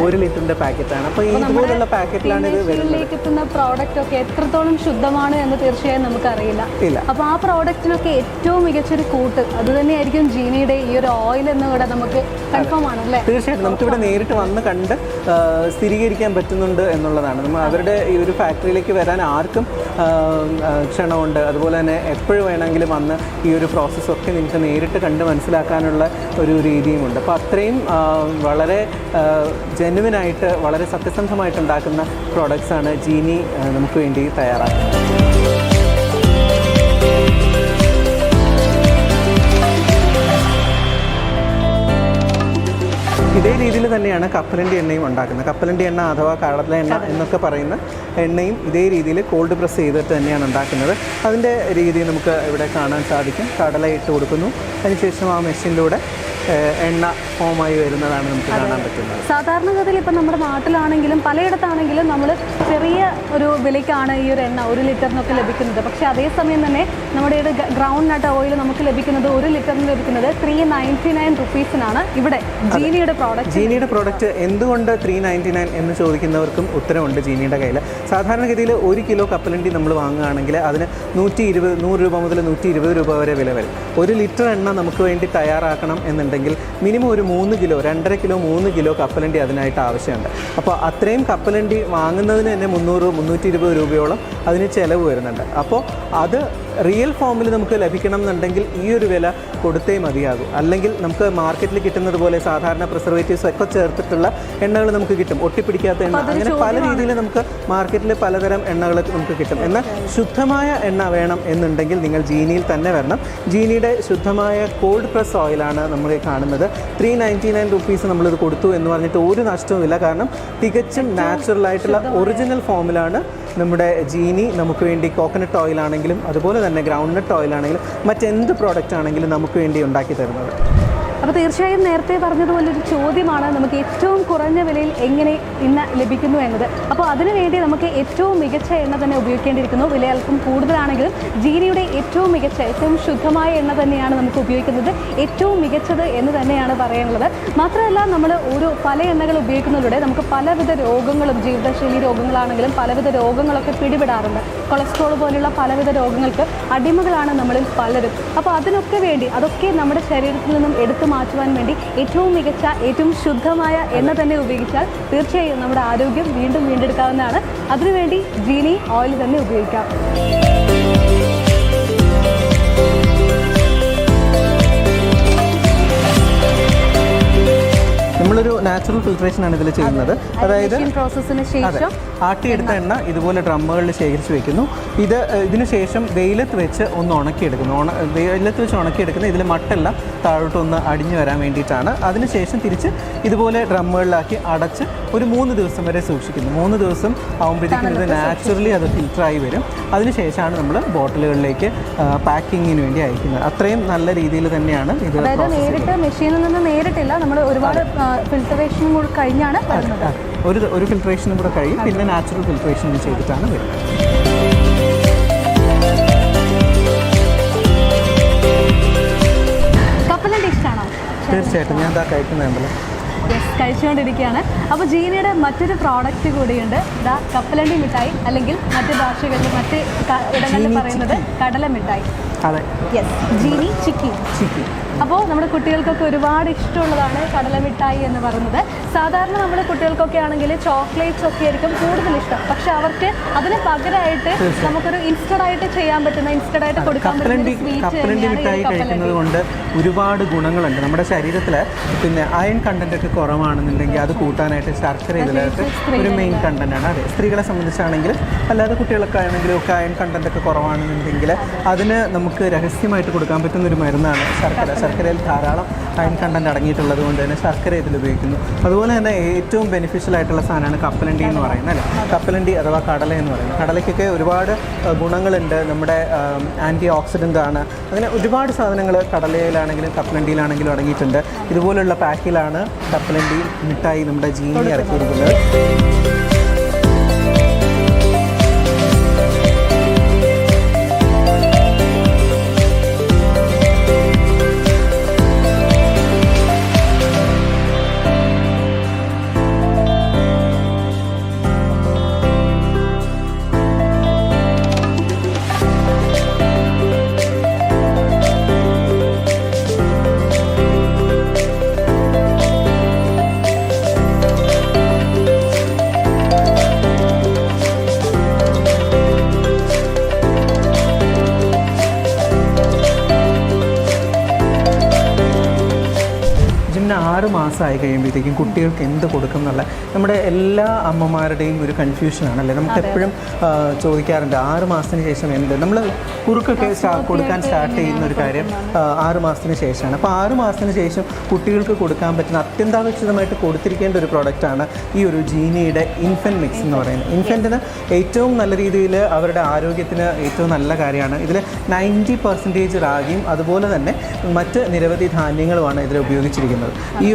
1 ലിറ്ററിൻ്റെ പാക്കറ്റാണ്. അപ്പോൾ ഈ ഇതുപോലുള്ള പാക്കറ്റിലാണ് ഇത് വരുന്നത്. പ്രോഡക്റ്റ് ഒക്കെ എത്രത്തോളം ശുദ്ധമാണ് എന്ന് തീർച്ചയായും നമുക്കറിയില്ല. അപ്പോൾ ആ പ്രോഡക്റ്റിനൊക്കെ ഏറ്റവും മികച്ചൊരു കൂട്ട് അത് തന്നെയായിരിക്കും ജീനിയുടെ ഈ ഒരു ഓയിൽ എന്നുകൂടെ നമുക്ക് കൺഫേം ആണല്ലേ? തീർച്ചയായിട്ടും നമുക്കിവിടെ നേരിട്ട് വന്ന് കണ്ട് സ്ഥിരീകരിക്കാൻ പറ്റുന്നുണ്ട് എന്നുള്ളതാണ്. നമ്മൾ അവരുടെ ഈ ഒരു ഫാക്ടറിയിലേക്ക് വരാൻ ആർക്കും ക്ഷണമുണ്ട്. അതുപോലെ തന്നെ എപ്പോഴും വേണമെങ്കിലും വന്ന് ഈ ഒരു പ്രോസസ്സൊക്കെ നിങ്ങൾക്ക് നേരിട്ട് കണ്ട് മനസ്സിലാക്കാനുള്ള ഒരു രീതിയുമുണ്ട്. അപ്പോൾ അത്രയും വളരെ ജെന്യുവിനായിട്ട് വളരെ സത്യസന്ധമായിട്ട് ഉണ്ടാക്കുന്ന പ്രോഡക്റ്റ്സാണ് ജീനി നമുക്ക് വേണ്ടി തയ്യാറാക്കുന്നത്. ഇതേ രീതിയിൽ തന്നെയാണ് കപ്പലണ്ടി എണ്ണയും ഉണ്ടാക്കുന്നത്. കപ്പലണ്ടി എണ്ണ അഥവാ കടല എണ്ണ എന്നൊക്കെ പറയുന്ന എണ്ണയും ഇതേ രീതിയിൽ കോൾഡ് പ്രസ് ചെയ്തിട്ട് തന്നെയാണ് ഉണ്ടാക്കുന്നത്. അതിൻ്റെ രീതി നമുക്ക് ഇവിടെ കാണാൻ സാധിക്കും. കടല ഇട്ട് കൊടുക്കുന്നു, അതിനുശേഷം ആ മെഷീനിലൂടെ എണ്ണ ഫോമായി വരുന്നതാണ് നമുക്ക് കാണാൻ പറ്റുന്നത്. സാധാരണഗതിയിൽ ഇപ്പം നമ്മുടെ നാട്ടിലാണെങ്കിലും പലയിടത്താണെങ്കിലും നമ്മൾ ചെറിയ ഒരു വിലയ്ക്കാണ് ഈ ഒരു എണ്ണ 1 ലിറ്ററിനൊക്കെ ലഭിക്കുന്നത്. പക്ഷേ അതേസമയം തന്നെ നമ്മുടെ ഈ ഗ്രൗണ്ട് നട്ട് ഓയിൽ നമുക്ക് ലഭിക്കുന്നത് 1 ലിറ്ററിന് ലഭിക്കുന്നത് 399 റുപ്പീസിനാണ് ഇവിടെ ജീനിയുടെ പ്രോഡക്റ്റ്. ജീനിയുടെ പ്രോഡക്റ്റ് എന്തുകൊണ്ട് 399 എന്ന് ചോദിക്കുന്നവർക്കും ഉത്തരവുണ്ട് ജീനിയുടെ കയ്യിൽ. സാധാരണഗതിയിൽ 1 കിലോ കപ്പലണ്ടി നമ്മൾ വാങ്ങുകയാണെങ്കിൽ അതിന് 100 രൂപ മുതൽ 120 രൂപ വരെ വില വരും. 1 ലിറ്റർ എണ്ണ നമുക്ക് വേണ്ടി തയ്യാറാക്കണം എന്നുണ്ടെങ്കിൽ മിനിമം ഒരു 3 കിലോ 2.5 കിലോ 3 കിലോ കപ്പലണ്ടി അതിനായിട്ട് ആവശ്യമുണ്ട്. അപ്പോൾ അത്രയും കപ്പലണ്ടി വാങ്ങുന്നതിന് തന്നെ 300-320 രൂപയോളം അതിന് ചിലവ് വരുന്നുണ്ട്. അപ്പോൾ അത് റിയൽ ഫോമിൽ നമുക്ക് ലഭിക്കണം എന്നുണ്ടെങ്കിൽ ഈ ഒരു വില കൊടുത്തേ മതിയാകും. അല്ലെങ്കിൽ നമുക്ക് മാർക്കറ്റിൽ കിട്ടുന്നത് പോലെ സാധാരണ പ്രിസർവേറ്റീവ്സ് ഒക്കെ ചേർത്തിട്ടുള്ള എണ്ണകൾ നമുക്ക് കിട്ടും, ഒട്ടിപ്പിടിക്കാത്ത എണ്ണ, അങ്ങനെ പല രീതിയിൽ നമുക്ക് മാർക്കറ്റിൽ പലതരം എണ്ണകൾ നമുക്ക് കിട്ടും. എന്നാൽ ശുദ്ധമായ എണ്ണ വേണം എന്നുണ്ടെങ്കിൽ നിങ്ങൾ ജീനിയിൽ തന്നെ വരണം. ജീനിയുടെ ശുദ്ധമായ കോൾഡ് പ്രസ് ഓയിലാണ് നമ്മൾ കാണുന്നത്. 399 റുപ്പീസ് നമ്മളിത് കൊടുത്തു എന്ന് പറഞ്ഞിട്ട് ഒരു നഷ്ടവുമില്ല. കാരണം തികച്ചും നാച്ചുറലായിട്ടുള്ള ഒറിജിനൽ ഫോമിലാണ് നമ്മുടെ ജീനി നമുക്ക് വേണ്ടി കോക്കനട്ട് ഓയിലാണെങ്കിലും അതുപോലെ തന്നെ ഗ്രൗണ്ട് നട്ട് ഓയിലാണെങ്കിലും മറ്റെന്ത് പ്രോഡക്റ്റ് ആണെങ്കിലും നമുക്ക് വേണ്ടി ഉണ്ടാക്കി തരുന്നത്. അപ്പോൾ തീർച്ചയായും നേരത്തെ പറഞ്ഞതുപോലെ ഒരു ചോദ്യമാണ് നമുക്ക് ഏറ്റവും കുറഞ്ഞ വിലയിൽ എങ്ങനെ എണ്ണ ലഭിക്കുന്നു എന്നത്. അപ്പോൾ അതിനുവേണ്ടി നമുക്ക് ഏറ്റവും മികച്ച എണ്ണ തന്നെ ഉപയോഗിക്കേണ്ടിയിരിക്കുന്നു. വില അല്പം കൂടുതലാണെങ്കിലും ജീനിയുടെ ഏറ്റവും മികച്ച ഏറ്റവും ശുദ്ധമായ എണ്ണ തന്നെയാണ് നമുക്ക് ഉപയോഗിക്കുന്നത്, ഏറ്റവും മികച്ചത് എന്ന് തന്നെയാണ് പറയാനുള്ളത്. മാത്രമല്ല നമ്മൾ പല എണ്ണകൾ ഉപയോഗിക്കുന്നതിലൂടെ നമുക്ക് പലവിധ രോഗങ്ങളും ജീവിതശൈലി രോഗങ്ങളാണെങ്കിലും പലവിധ രോഗങ്ങളൊക്കെ പിടിപെടാറുണ്ട്. കൊളസ്ട്രോൾ പോലുള്ള പലവിധ രോഗങ്ങൾക്ക് അടിമകളാണ് നമ്മളിൽ പലരും. അപ്പോൾ അതൊക്കെ നമ്മുടെ ശരീരത്തിൽ നിന്നും എടുത്തു മാറ്റുവാൻ വേണ്ടി ഏറ്റവും മികച്ച ഏറ്റവും ശുദ്ധമായ എണ്ണ തന്നെ ഉപയോഗിച്ചാൽ തീർച്ചയായും നമ്മുടെ ആരോഗ്യം വീണ്ടും വീണ്ടെടുക്കാവുന്നതാണ്. അതിനുവേണ്ടി ജീനി ഓയിൽ തന്നെ ഉപയോഗിക്കാം. നമ്മളൊരു നാച്ചുറൽ ഫിൽട്രേഷൻ ആണ് ഇതിൽ ചെയ്യുന്നത്. അതായത് പ്രോസസ്സിന് ശേഷം ആട്ടിയെടുത്ത എണ്ണ ഇതുപോലെ ഡ്രമ്മുകളിൽ ശേഖരിച്ച് വെക്കുന്നു. ഇതിന് ശേഷം വെയിലത്ത് വെച്ച് ഒന്ന് ഉണക്കിയെടുക്കുന്നു. വെയിലത്ത് വെച്ച് ഉണക്കിയെടുക്കുന്ന ഇതിൽ മട്ടെല്ലാം താഴോട്ടൊന്ന് അടിഞ്ഞു വരാൻ വേണ്ടിയിട്ടാണ്. അതിനുശേഷം തിരിച്ച് ഇതുപോലെ ഡ്രമ്മുകളിലാക്കി അടച്ച് ഒരു 3 ദിവസം വരെ സൂക്ഷിക്കുന്നു. 3 ദിവസം ആകുമ്പോഴത്തേക്കും ഇത് നാച്ചുറലി അത് ഫിൽറ്ററായി വരും. അതിനുശേഷമാണ് നമ്മൾ ബോട്ടിലുകളിലേക്ക് പാക്കിങ്ങിന് വേണ്ടി അയക്കുന്നത്. അത്രയും നല്ല രീതിയിൽ തന്നെയാണ് ഇത്. നേരിട്ട് മെഷീനിൽ നിന്ന് നേരിട്ടില്ല, നമ്മൾ ഒരുപാട് ഫിൽറ്ററേഷനും കൂടി കഴിഞ്ഞാണ് വരുന്നത്. ഒരു ഫിൽട്രേഷനും കൂടെ കഴിയും, പിന്നെ നാച്ചുറൽ ഫിൽട്രേഷൻ ചെയ്തിട്ടാണ് വരുന്നത്. കപ്പലണ്ടി ഇഷ്ടമാണോ? തീർച്ചയായിട്ടും ഞാൻ എന്താ കഴിക്കുന്നുണ്ടല്ലോ. കഴിച്ചുകൊണ്ടിരിക്കുകയാണ്. അപ്പോൾ ജീനിയുടെ മറ്റൊരു പ്രോഡക്റ്റ് കൂടിയുണ്ട്. കപ്പലണ്ടി മിഠായി, അല്ലെങ്കിൽ മറ്റ് ഭാഷകളിൽ മറ്റ് ഇടങ്ങളിൽ പറയുന്നത് കടല മിഠായി. അതെ, യെസ്, ജീനി ചിക്കി. അപ്പോൾ നമ്മുടെ കുട്ടികൾക്കൊക്കെ ഒരുപാട് ഇഷ്ടമുള്ളതാണ് കടല മിഠായി എന്ന് പറയുന്നത്. സാധാരണ നമ്മുടെ കുട്ടികൾക്കൊക്കെ ആണെങ്കിൽ ചോക്ലേറ്റ്സ് ഒക്കെ ആയിരിക്കും കൂടുതൽ ഇഷ്ടം. പക്ഷെ അവർക്ക് അതിന് പകരമായിട്ട് നമുക്കൊരു ഇൻസ്റ്റഡായിട്ട് ചെയ്യാൻ പറ്റുന്ന, ഇൻസ്റ്റഡായിട്ട് കൊടുക്കാൻ പറ്റുന്ന കപ്പലണ്ടി മിഠായി കഴിക്കുന്നത് കൊണ്ട് ഒരുപാട് ഗുണങ്ങളുണ്ട്. നമ്മുടെ ശരീരത്തിൽ പിന്നെ അയൺ കണ്ടന്റ് ഒക്കെ കുറവാണെന്നുണ്ടെങ്കിൽ അത് കൂട്ടാനായിട്ട് ശർക്കര ഇതിലായിട്ട് ഒരു മെയിൻ കണ്ടന്റാണ്. അതെ, സ്ത്രീകളെ സംബന്ധിച്ചാണെങ്കിലും അല്ലാതെ കുട്ടികളൊക്കെ ആണെങ്കിലും ഒക്കെ അയൺ കണ്ടന്റ് ഒക്കെ കുറവാണെന്നുണ്ടെങ്കിൽ അതിന് നമുക്ക് രഹസ്യമായിട്ട് കൊടുക്കാൻ പറ്റുന്ന ഒരു മരുന്നാണ് ശർക്കര. ശർക്കരയിൽ ധാരാളം അയൺ കണ്ടന്റ് അടങ്ങിയിട്ടുള്ളത് കൊണ്ട് തന്നെ ശർക്കര ഇതിൽ ഉപയോഗിക്കുന്നു. അതുപോലെ തന്നെ ഏറ്റവും ബെനിഫിഷ്യൽ ആയിട്ടുള്ള സാധനമാണ് കപ്പലണ്ടി എന്ന് പറയുന്നത്, അല്ലേ? കപ്പലണ്ടി അഥവാ കടല എന്ന് പറയുന്നത്. കടലയ്ക്കൊക്കെ ഒരുപാട് ഗുണങ്ങളുണ്ട്. നമ്മുടെ ആൻറ്റി ഓക്സിഡൻ്റ് ആണ്. അങ്ങനെ ഒരുപാട് സാധനങ്ങൾ കടലയിലാണെങ്കിലും കപ്പലണ്ടിയിലാണെങ്കിലും അടങ്ങിയിട്ടുണ്ട്. ഇതുപോലുള്ള പാക്കിലാണ് കപ്പലണ്ടി മിഠായി നമ്മുടെ ജീനി ഇറക്കിയിരിക്കുന്നത്. പിന്നെ 6 മാസമായി കഴിയുമ്പോഴത്തേക്കും കുട്ടികൾക്ക് എന്ത് കൊടുക്കും എന്നുള്ള നമ്മുടെ എല്ലാ അമ്മമാരുടെയും ഒരു കൺഫ്യൂഷനാണല്ലേ. നമുക്ക് എപ്പോഴും ചോദിക്കാറുണ്ട് 6 മാസത്തിന് ശേഷം എന്ത്. നമ്മൾ കുറുക്കൊക്കെ കൊടുക്കാൻ സ്റ്റാർട്ട് ചെയ്യുന്ന ഒരു കാര്യം 6 മാസത്തിന് ശേഷമാണ്. അപ്പോൾ 6 മാസത്തിന് ശേഷം കുട്ടികൾക്ക് കൊടുക്കാൻ പറ്റുന്ന അത്യന്താപേക്ഷിതമായിട്ട് കൊടുത്തിരിക്കേണ്ട ഒരു പ്രോഡക്റ്റാണ് ഈ ഒരു ജീനിയുടെ ഇൻഫൻറ്റ് മിക്സ് എന്ന് പറയുന്നത്. ഇൻഫൻറ്റിന് ഏറ്റവും നല്ല രീതിയിൽ അവരുടെ ആരോഗ്യത്തിന് ഏറ്റവും നല്ല കാര്യമാണ്. ഇതിൽ 90% റാഗിയും അതുപോലെ തന്നെ മറ്റ് നിരവധി ധാന്യങ്ങളുമാണ് ഇതിൽ ഉപയോഗിച്ചിരിക്കുന്നത്. ഈ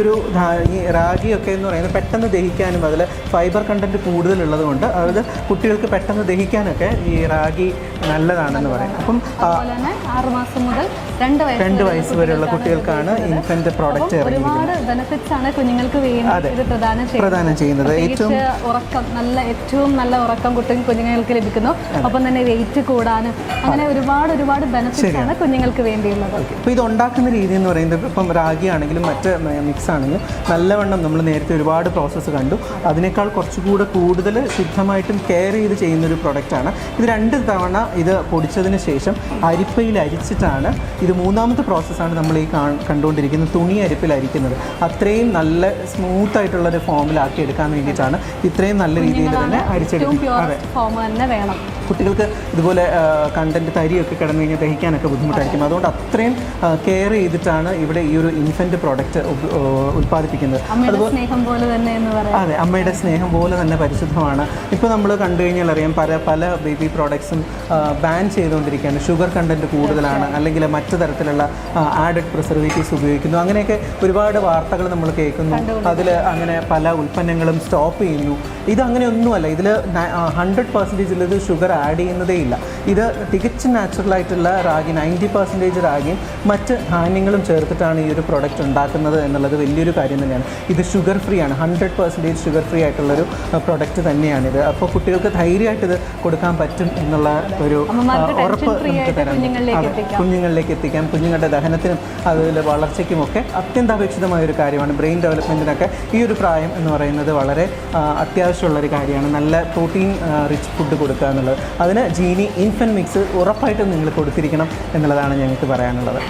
റാഗിയൊക്കെ എന്ന് പറയുന്നത് പെട്ടെന്ന് ദഹിക്കാനും അതിൽ ഫൈബർ കണ്ടൻറ്റ് കൂടുതലുള്ളത് കൊണ്ട് അത് കുട്ടികൾക്ക് പെട്ടെന്ന് ദഹിക്കാനൊക്കെ ഈ റാഗി നല്ലതാണെന്ന് പറയും. അപ്പം 6 മാസം മുതൽ 2 വയസ്സ് വരെയുള്ള കുട്ടികൾക്കാണ് ഇൻഫൻറ്റ് പ്രോഡക്റ്റ് ഒരുപാട് ബെനിഫിറ്റ്സ് ആണ് കുഞ്ഞുങ്ങൾക്ക് വേണ്ടി ഇത് പ്രദാനം ചെയ്യുന്നത്. ഏറ്റവും നല്ല ഉറക്കം കുഞ്ഞുങ്ങൾക്ക് ലഭിക്കുന്നു. ഒപ്പം തന്നെ വെയിറ്റ് കൂടാനും അങ്ങനെ ഒരുപാട് ബെനിഫിറ്റ്സ് ആണ് കുഞ്ഞുങ്ങൾക്ക് വേണ്ടിയുള്ളത്. ഇപ്പോൾ ഇത് ഉണ്ടാക്കുന്ന രീതി എന്ന് പറയുന്നത് ഇപ്പം റാഗി ആണെങ്കിലും മറ്റ് മിക്സ് ആണെങ്കിലും നല്ലവണ്ണം നമ്മൾ നേരത്തെ ഒരുപാട് പ്രോസസ്സ് കണ്ടു. അതിനേക്കാൾ കുറച്ചുകൂടെ കൂടുതൽ ശുദ്ധമായിട്ടും കെയർ ചെയ്ത് ചെയ്യുന്നൊരു പ്രൊഡക്റ്റാണ് ഇത്. 2 തവണ ഇത് പൊടിച്ചതിന് ശേഷം അരിപ്പയിൽ അരിച്ചിട്ടാണ് ഇത്. 3ാമത്തെ പ്രോസസ്സാണ് നമ്മൾ ഈ കണ്ടുകൊണ്ടിരിക്കുന്നത്. തുണി അരിപ്പിൽ അരിക്കുന്നത് അത്രയും നല്ല സ്മൂത്ത് ആയിട്ടുള്ളൊരു ഫോമിലാക്കി എടുക്കാൻ വേണ്ടിയിട്ടാണ് ഇത്രയും നല്ല രീതിയിൽ തന്നെ അരിച്ചെടുക്കുന്നത്. വേണം കുട്ടികൾക്ക് ഇതുപോലെ കണ്ടൻറ്റ് തരിയൊക്കെ കിടന്നു കഴിഞ്ഞാൽ ദഹിക്കാനൊക്കെ ബുദ്ധിമുട്ടായിരിക്കും. അതുകൊണ്ട് അത്രയും കെയർ ചെയ്തിട്ടാണ് ഇവിടെ ഈ ഒരു ഇൻഫൻറ്റ് പ്രോഡക്റ്റ് ഉൽപ്പാദിപ്പിക്കുന്നത്. അതെ, അമ്മയുടെ സ്നേഹം പോലെ തന്നെ പരിശുദ്ധമാണ്. ഇപ്പോൾ നമ്മൾ കണ്ടു കഴിഞ്ഞാൽ അറിയാം പല ബേബി പ്രോഡക്ട്സും ബാൻ ചെയ്തുകൊണ്ടിരിക്കുകയാണ്. ഷുഗർ കണ്ടൻറ്റ് കൂടുതലാണ്, അല്ലെങ്കിൽ മറ്റ് തരത്തിലുള്ള ആഡഡ് പ്രിസർവേറ്റീവ്സ് ഉപയോഗിക്കുന്നു. അങ്ങനെയൊക്കെ ഒരുപാട് വാർത്തകൾ നമ്മൾ കേൾക്കുന്നു. അതിൽ അങ്ങനെ പല ഉൽപ്പന്നങ്ങളും സ്റ്റോപ്പ് ചെയ്യുന്നു. ഇത് അങ്ങനെയൊന്നുമല്ല. ഇതിൽ 100% ഇത് ഷുഗർ ആഡ് ചെയ്യുന്നതേ ഇല്ല. ഇത് തികച്ചും നാച്ചുറലായിട്ടുള്ള റാഗി, 90% റാഗിയും മറ്റ് ധാന്യങ്ങളും ചേർത്തിട്ടാണ് ഈ ഒരു പ്രൊഡക്റ്റ് ഉണ്ടാക്കുന്നത് എന്നുള്ളത് വലിയൊരു കാര്യം തന്നെയാണ്. ഇത് ഷുഗർ ഫ്രീ ആണ്, 100% ഷുഗർ ഫ്രീ ആയിട്ടുള്ളൊരു പ്രൊഡക്റ്റ് തന്നെയാണിത്. അപ്പോൾ കുട്ടികൾക്ക് ധൈര്യമായിട്ട് ഇത് കൊടുക്കാൻ പറ്റും എന്നുള്ള ഒരു ഉറപ്പ് നമുക്ക് തരാം. കുഞ്ഞുങ്ങളിലേക്ക് എത്തിക്കാം. കുഞ്ഞുങ്ങളുടെ ദഹനത്തിനും അതുപോലെ വളർച്ചയ്ക്കുമൊക്കെ അത്യന്താപേക്ഷിതമായ ഒരു കാര്യമാണ്. ബ്രെയിൻ ഡെവലപ്മെൻറ്റിനൊക്കെ ഈ ഒരു പ്രായം എന്ന് പറയുന്നത് വളരെ അത്യാവശ്യമുള്ളൊരു കാര്യമാണ്. നല്ല പ്രോട്ടീൻ റിച്ച് ഫുഡ് കൊടുക്കുക എന്നുള്ളത്. അതിന് ജീനി ഇൻഫൻറ്റ് മിക്സ് ഉറപ്പായിട്ടും നിങ്ങൾ കൊടുത്തിരിക്കണം എന്നുള്ളതാണ് ഞങ്ങൾക്ക് പറയാനുള്ളത്.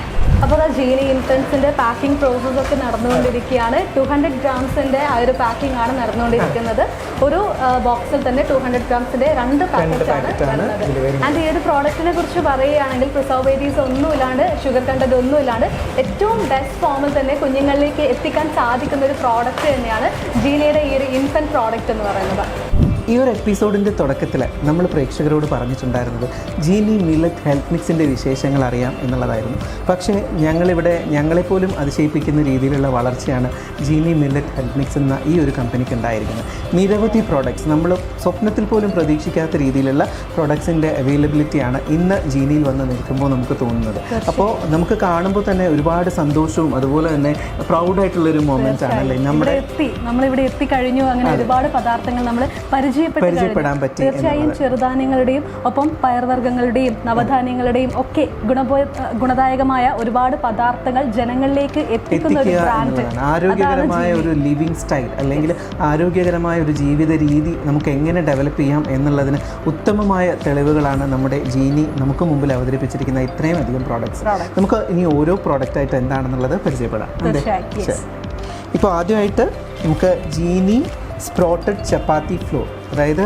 അപ്പോൾ ജീനി ഇൻഫൻസിൻ്റെ പാക്കിംഗ് പ്രോസസ്സൊക്കെ നടന്നുകൊണ്ടിരിക്കുകയാണ്. 200 ഗ്രാംസിൻ്റെ ആ ഒരു പാക്കിംഗ് ആണ് നടന്നുകൊണ്ടിരിക്കുന്നത്. ഒരു ബോക്സിൽ തന്നെ 200 ഗ്രാംസിൻ്റെ 2 പാക്കറ്റാണ് വരുന്നത്. ആൻഡ് ഈ ഒരു പ്രോഡക്റ്റിനെ കുറിച്ച് പറയുകയാണെങ്കിൽ പ്രിസർവേറ്റീവ്സ് ഒന്നുമില്ലാണ്ട്, ഷുഗർ കണ്ടന്റ് ഒന്നുമില്ലാണ്ട് ഏറ്റവും ബെസ്റ്റ് ഫോമിൽ തന്നെ കുഞ്ഞുങ്ങളിലേക്ക് എത്തിക്കാൻ സാധിക്കുന്ന ഒരു പ്രോഡക്റ്റ് തന്നെയാണ് ജീനിയുടെ ഈ ഒരു ഇൻഫൻറ്റ് പ്രോഡക്റ്റ് എന്ന് പറയുന്നത്. ഈ ഒരു എപ്പിസോഡിൻ്റെ തുടക്കത്തിൽ നമ്മൾ പ്രേക്ഷകരോട് പറഞ്ഞിട്ടുണ്ടായിരുന്നത് ജീനി മില്ലറ്റ് ഹെൽത്ത് മിക്സിൻ്റെ വിശേഷങ്ങൾ അറിയാം എന്നുള്ളതായിരുന്നു. പക്ഷേ ഞങ്ങളെപ്പോലും അതിശയിപ്പിക്കുന്ന രീതിയിലുള്ള വളർച്ചയാണ് ജീനി മില്ലറ്റ് ഹെൽത്ത് മിക്സ് എന്ന ഈ ഒരു കമ്പനിക്ക് ഉണ്ടായിരിക്കുന്നത്. നിരവധി പ്രോഡക്ട്സ്, നമ്മൾ സ്വപ്നത്തിൽ പോലും പ്രതീക്ഷിക്കാത്ത രീതിയിലുള്ള പ്രോഡക്ട്സിൻ്റെ അവൈലബിലിറ്റിയാണ് ഇന്ന് ജീനിയിൽ വന്ന് നിൽക്കുമ്പോൾ നമുക്ക് തോന്നുന്നത്. അപ്പോൾ നമുക്ക് കാണുമ്പോൾ തന്നെ ഒരുപാട് സന്തോഷവും അതുപോലെ തന്നെ പ്രൗഡായിട്ടുള്ളൊരു മൊമെൻറ്റ്സ് ആണല്ലേ. നമ്മളിവിടെ എത്തിക്കഴിഞ്ഞു. അങ്ങനെ ഒരുപാട് പദാർത്ഥങ്ങൾ നമ്മൾ പരിചയപ്പെടാൻ പറ്റി. തീർച്ചയായും ചെറുധാന്യങ്ങളുടെയും ഒപ്പം പയർവർഗ്ഗങ്ങളുടെയും നവധാന്യങ്ങളുടെയും ഒക്കെ ഗുണദായകമായ ഒരുപാട് പദാർത്ഥങ്ങൾ ജനങ്ങളിലേക്ക് എത്തിക്കുന്ന ഒരു ബ്രാൻഡ്. ആരോഗ്യകരമായ ഒരു ലിവിങ് സ്റ്റൈൽ അല്ലെങ്കിൽ ആരോഗ്യകരമായ ഒരു ജീവിത രീതി നമുക്ക് എങ്ങനെ ഡെവലപ്പ് ചെയ്യാം എന്നുള്ളതിന് ഉത്തമമായ തെളിവുകളാണ് നമ്മുടെ ജീനി നമുക്ക് മുമ്പിൽ അവതരിപ്പിച്ചിരിക്കുന്ന ഇത്രയും അധികം പ്രോഡക്ട്സ്. നമുക്ക് ഇനി ഓരോ പ്രോഡക്റ്റായിട്ട് എന്താണെന്നുള്ളത് പരിചയപ്പെടാം. ഇപ്പോൾ ആദ്യമായിട്ട് നമുക്ക് ജീനി സ്പ്രോട്ടഡ് ചപ്പാത്തി ഫ്ലോർ, അതായത്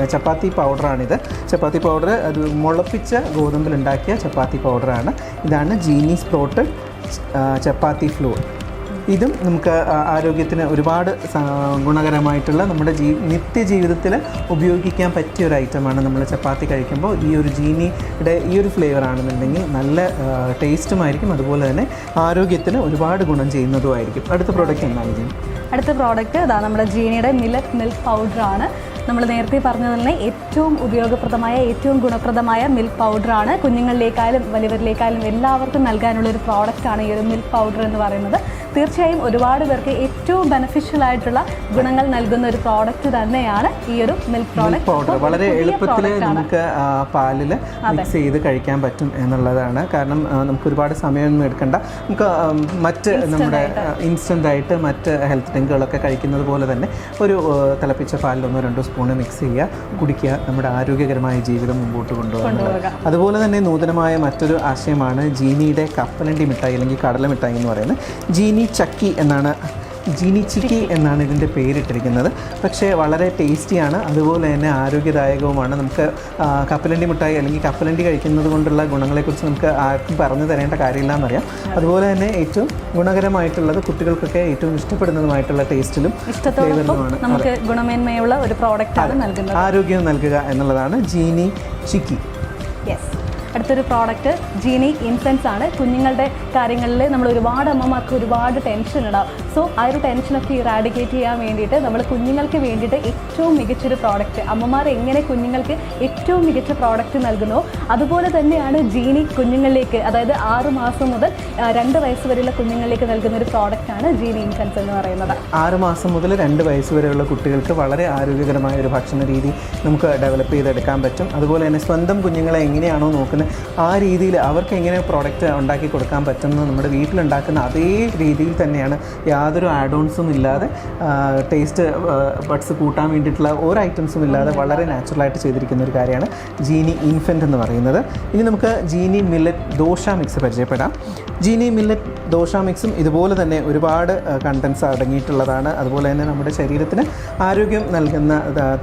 ചപ്പാത്തി പൗഡറാണിത്. ചപ്പാത്തി പൗഡർ അത് മുളപ്പിച്ച ഗോതമ്പിലുണ്ടാക്കിയ ചപ്പാത്തി പൗഡറാണ്. ഇതാണ് ജീനി സ്പ്രോട്ടഡ് ചപ്പാത്തി ഫ്ലോർ. ഇതും നമുക്ക് ആരോഗ്യത്തിന് ഒരുപാട് ഗുണകരമായിട്ടുള്ള നമ്മുടെ നിത്യജീവിതത്തിൽ ഉപയോഗിക്കാൻ പറ്റിയ ഒരു ഐറ്റമാണ്. നമ്മൾ ചപ്പാത്തി കഴിക്കുമ്പോൾ ഈ ഒരു ജീനിയുടെ ഈ ഒരു ഫ്ലേവർ ആണെന്നുണ്ടെങ്കിൽ നല്ല ടേസ്റ്റുമായിരിക്കും, അതുപോലെ തന്നെ ആരോഗ്യത്തിന് ഒരുപാട് ഗുണം ചെയ്യുന്നതുമായിരിക്കും. അടുത്ത പ്രോഡക്റ്റ് എന്താണ് ജീനി? അടുത്ത പ്രോഡക്റ്റ് ഇതാ നമ്മുടെ ജീനിയുടെ മിൽക്ക് പൗഡറാണ്. നമ്മൾ നേരത്തെ പറഞ്ഞതുപോലെ ഏറ്റവും ഉപയോഗപ്രദമായ ഏറ്റവും ഗുണപ്രദമായ മിൽക്ക് പൗഡറാണ്. കുഞ്ഞുങ്ങളിലേക്കായാലും വലിയവരിലേക്കായാലും എല്ലാവർക്കും നൽകാനുള്ള ഒരു പ്രോഡക്റ്റാണ് ഈ ഒരു മിൽക്ക് പൗഡർ എന്ന് പറയുന്നത്. തീർച്ചയായും ഒരുപാട് പേർക്ക് ഏറ്റവും ബെനിഫിഷ്യൽ ആയിട്ടുള്ള ഗുണങ്ങൾ നൽകുന്ന ഒരു പ്രോഡക്റ്റ് തന്നെയാണ് ഈ ഒരു മിൽക്ക് പൗഡർ. വളരെ എളുപ്പത്തിൽ നമുക്ക് പാലിൽ മിക്സ് ചെയ്ത് കഴിക്കാൻ പറ്റും എന്നുള്ളതാണ്. കാരണം നമുക്ക് ഒരുപാട് സമയമൊന്നും എടുക്കണ്ട. നമുക്ക് മറ്റ് നമ്മുടെ ഇൻസ്റ്റൻ്റ് ആയിട്ട് മറ്റ് ഹെൽത്ത് ഡ്രിങ്കുകളൊക്കെ കഴിക്കുന്നത് പോലെ തന്നെ ഒരു തിളപ്പിച്ച പാലിൽ 1-2 സ്പൂണ് മിക്സ് ചെയ്യുക, കുടിക്കുക, നമ്മുടെ ആരോഗ്യകരമായ ജീവിതം മുമ്പോട്ട് കൊണ്ടുപോകുക. അതുപോലെ തന്നെ നൂതനമായ മറ്റൊരു ആശയമാണ് ജീനിയുടെ കപ്പലണ്ടി മിഠായി അല്ലെങ്കിൽ കടല മിഠായി എന്ന് പറയുന്നത്. ജീനി ചിക്കി എന്നാണ് ഇതിൻ്റെ പേരിട്ടിരിക്കുന്നത്. പക്ഷേ വളരെ ടേസ്റ്റിയാണ്, അതുപോലെ തന്നെ ആരോഗ്യദായകവുമാണ്. നമുക്ക് കപ്പലണ്ടി മിഠായി അല്ലെങ്കിൽ കപ്പലണ്ടി കഴിക്കുന്നത് കൊണ്ടുള്ള ഗുണങ്ങളെക്കുറിച്ച് നമുക്ക് ആർക്കും പറഞ്ഞു തരേണ്ട കാര്യമില്ല എന്നറിയാം. അതുപോലെ തന്നെ ഏറ്റവും ഗുണകരമായിട്ടുള്ളത് കുട്ടികൾക്കൊക്കെ ഏറ്റവും ഇഷ്ടപ്പെടുന്നതുമായിട്ടുള്ള ടേസ്റ്റിലും ഫ്ലേവറിലുമാണ് നമുക്ക് ഗുണമേന്മയുള്ള ഒരു പ്രോഡക്റ്റാണ് നൽകുന്നത്. ആരോഗ്യം നൽകുക എന്നുള്ളതാണ് ജീനി ചിക്കി. അടുത്തൊരു പ്രോഡക്റ്റ് ജീനി ഇൻഫൻസ് ആണ്. കുഞ്ഞുങ്ങളുടെ കാര്യങ്ങളിൽ നമ്മൾ ഒരുപാട് അമ്മമാർക്ക് ഒരുപാട് ടെൻഷൻ ഉണ്ടാവും. സോ ആ ഒരു ടെൻഷനൊക്കെ ഇറാഡിക്കേറ്റ് ചെയ്യാൻ വേണ്ടിയിട്ട് നമ്മൾ കുഞ്ഞുങ്ങൾക്ക് വേണ്ടിയിട്ട് ഏറ്റവും മികച്ചൊരു പ്രോഡക്റ്റ്, അമ്മമാർ എങ്ങനെ കുഞ്ഞുങ്ങൾക്ക് ഏറ്റവും മികച്ച പ്രോഡക്റ്റ് നൽകുന്നോ അതുപോലെ തന്നെയാണ് ജീനി കുഞ്ഞുങ്ങളിലേക്ക്, അതായത് 6 മാസം മുതൽ 2 വയസ്സ് വരെയുള്ള കുഞ്ഞുങ്ങളിലേക്ക് നൽകുന്ന ഒരു പ്രോഡക്റ്റാണ് ജീനി ഇൻഫൻസ് എന്ന് പറയുന്നത്. 6 മാസം മുതൽ 2 വയസ്സ് വരെയുള്ള കുട്ടികൾക്ക് വളരെ ആരോഗ്യകരമായ ഒരു ഭക്ഷണ രീതി നമുക്ക് ഡെവലപ്പ് ചെയ്തെടുക്കാൻ പറ്റും. അതുപോലെ തന്നെ സ്വന്തം കുഞ്ഞുങ്ങളെ എങ്ങനെയാണോ നോക്കുന്നത് ആ രീതിയിൽ അവർക്ക് എങ്ങനെ പ്രോഡക്റ്റ് ഉണ്ടാക്കി കൊടുക്കാൻ പറ്റുന്നത് നമ്മുടെ വീട്ടിലുണ്ടാക്കുന്ന അതേ രീതിയിൽ തന്നെയാണ്. യാതൊരു ആഡ് ഓൺസും ഇല്ലാതെ, ടേസ്റ്റ് ബഡ്സ് കൂട്ടാൻ വേണ്ടിയിട്ടുള്ള ഒരു ഐറ്റംസും ഇല്ലാതെ വളരെ നാച്ചുറലായിട്ട് ചെയ്തിരിക്കുന്ന ഒരു കാര്യമാണ് ജീനി ഇൻഫൻറ്റ് എന്ന് പറയുന്നത്. ഇനി നമുക്ക് ജീനി മില്ലറ്റ് ദോശ മിക്സ് പരിചയപ്പെടാം. ജീനി മില്ലറ്റ് ദോശ മിക്സും ഇതുപോലെ തന്നെ ഒരുപാട് കണ്ടൻസ് അടങ്ങിയിട്ടുള്ളതാണ്. അതുപോലെ തന്നെ നമ്മുടെ ശരീരത്തിന് ആരോഗ്യം നൽകുന്ന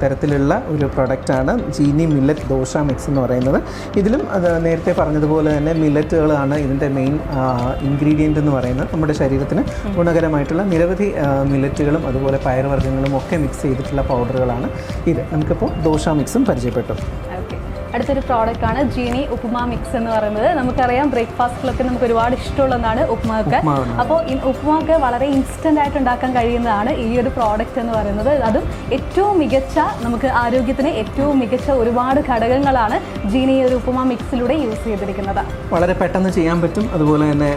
തരത്തിലുള്ള ഒരു പ്രൊഡക്റ്റാണ് ജീനി മില്ലറ്റ് ദോശ മിക്സ് എന്ന് പറയുന്നത്. ഇതിലും നേരത്തെ പറഞ്ഞതുപോലെ തന്നെ മില്ലറ്റുകളാണ് ഇതിൻ്റെ മെയിൻ ഇൻഗ്രീഡിയൻ്റ് എന്ന് പറയുന്നത്. നമ്മുടെ ശരീരത്തിന് ഗുണകരമായിട്ടുള്ള നിരവധി മില്ലറ്റുകളും അതുപോലെ പയറുവർഗ്ഗങ്ങളും ഒക്കെ മിക്സ് ചെയ്തിട്ടുള്ള പൗഡറുകളാണ് ഇത്. നമുക്കിപ്പോൾ ദോശ മിക്സും പരിചയപ്പെട്ടു. അടുത്തൊരു പ്രോഡക്റ്റ് ആണ് ജീനി ഉപ്പുമാ മിക്സ് എന്ന് പറയുന്നത്. നമുക്കറിയാം ബ്രേക്ക്ഫാസ്റ്റിലൊക്കെ നമുക്ക് ഒരുപാട് ഇഷ്ടമുള്ളതാണ് ഉപ്പുമാവൊക്കെ. അപ്പോൾ ഉപ്പുമാവൊക്കെ വളരെ ഇൻസ്റ്റൻ്റ് ആയിട്ട് ഉണ്ടാക്കാൻ കഴിയുന്നതാണ് ഈ ഒരു പ്രോഡക്റ്റ് എന്ന് പറയുന്നത്. അതും ഏറ്റവും മികച്ച, നമുക്ക് ആരോഗ്യത്തിന് ഏറ്റവും മികച്ച ഒരുപാട് ഘടകങ്ങളാണ് ജീനി ഒരു ഉപ്പുമാ മിക്സിലൂടെ യൂസ് ചെയ്തിരിക്കുന്നത്. വളരെ പെട്ടെന്ന് ചെയ്യാൻ പറ്റും. അതുപോലെ തന്നെ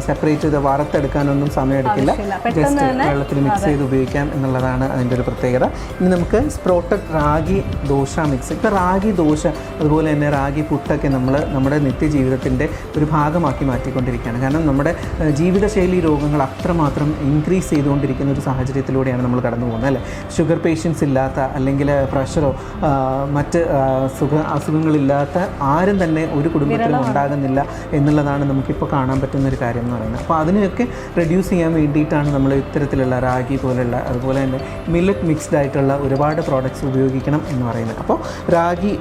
സെപ്പറേറ്റ് ചെയ്ത് വറുത്തെടുക്കാനൊന്നും സമയമെടുക്കില്ല. ജസ്റ്റ് വെള്ളത്തിൽ മിക്സ് ചെയ്ത് ഉപയോഗിക്കാം എന്നുള്ളതാണ് അതിൻ്റെ ഒരു പ്രത്യേകത. ഇനി നമുക്ക് സ്പ്രോട്ടഡ് റാഗി ദോശ മിക്സ്. ഇപ്പോൾ റാഗി ദോശ അതുപോലെ തന്നെ റാഗി പുട്ടൊക്കെ നമ്മുടെ നിത്യജീവിതത്തിൻ്റെ ഒരു ഭാഗമാക്കി മാറ്റിക്കൊണ്ടിരിക്കുകയാണ്. കാരണം നമ്മുടെ ജീവിതശൈലി രോഗങ്ങൾ അത്രമാത്രം ഇൻക്രീസ് ചെയ്തുകൊണ്ടിരിക്കുന്ന ഒരു സാഹചര്യത്തിലൂടെയാണ് നമ്മൾ കടന്നു പോകുന്നത് അല്ലേ. ഷുഗർ പേഷ്യൻസ് ഇല്ലാത്ത അല്ലെങ്കിൽ പ്രഷറോ മറ്റ് അസുഖങ്ങളില്ലാത്ത ആരും തന്നെ ഒരു കുടുംബത്തിലും ഉണ്ടാകുന്നില്ല എന്നുള്ളതാണ് നമുക്കിപ്പോൾ കാണാൻ പറ്റുന്ന ഒരു കാര്യം എന്ന് പറയുന്നത്. അപ്പോൾ അതിനെയൊക്കെ റെഡ്യൂസ് ചെയ്യാൻ വേണ്ടിയിട്ടാണ് നമ്മൾ ഇത്തരത്തിലുള്ള റാഗി പോലുള്ള അതുപോലെ തന്നെ മില്ലറ്റ് മിക്സ്ഡ് ആയിട്ടുള്ള ഒരുപാട് പ്രോഡക്റ്റ്സ് ഉപയോഗിക്കണം എന്ന് പറയുന്നത്. അപ്പോൾ റാഗി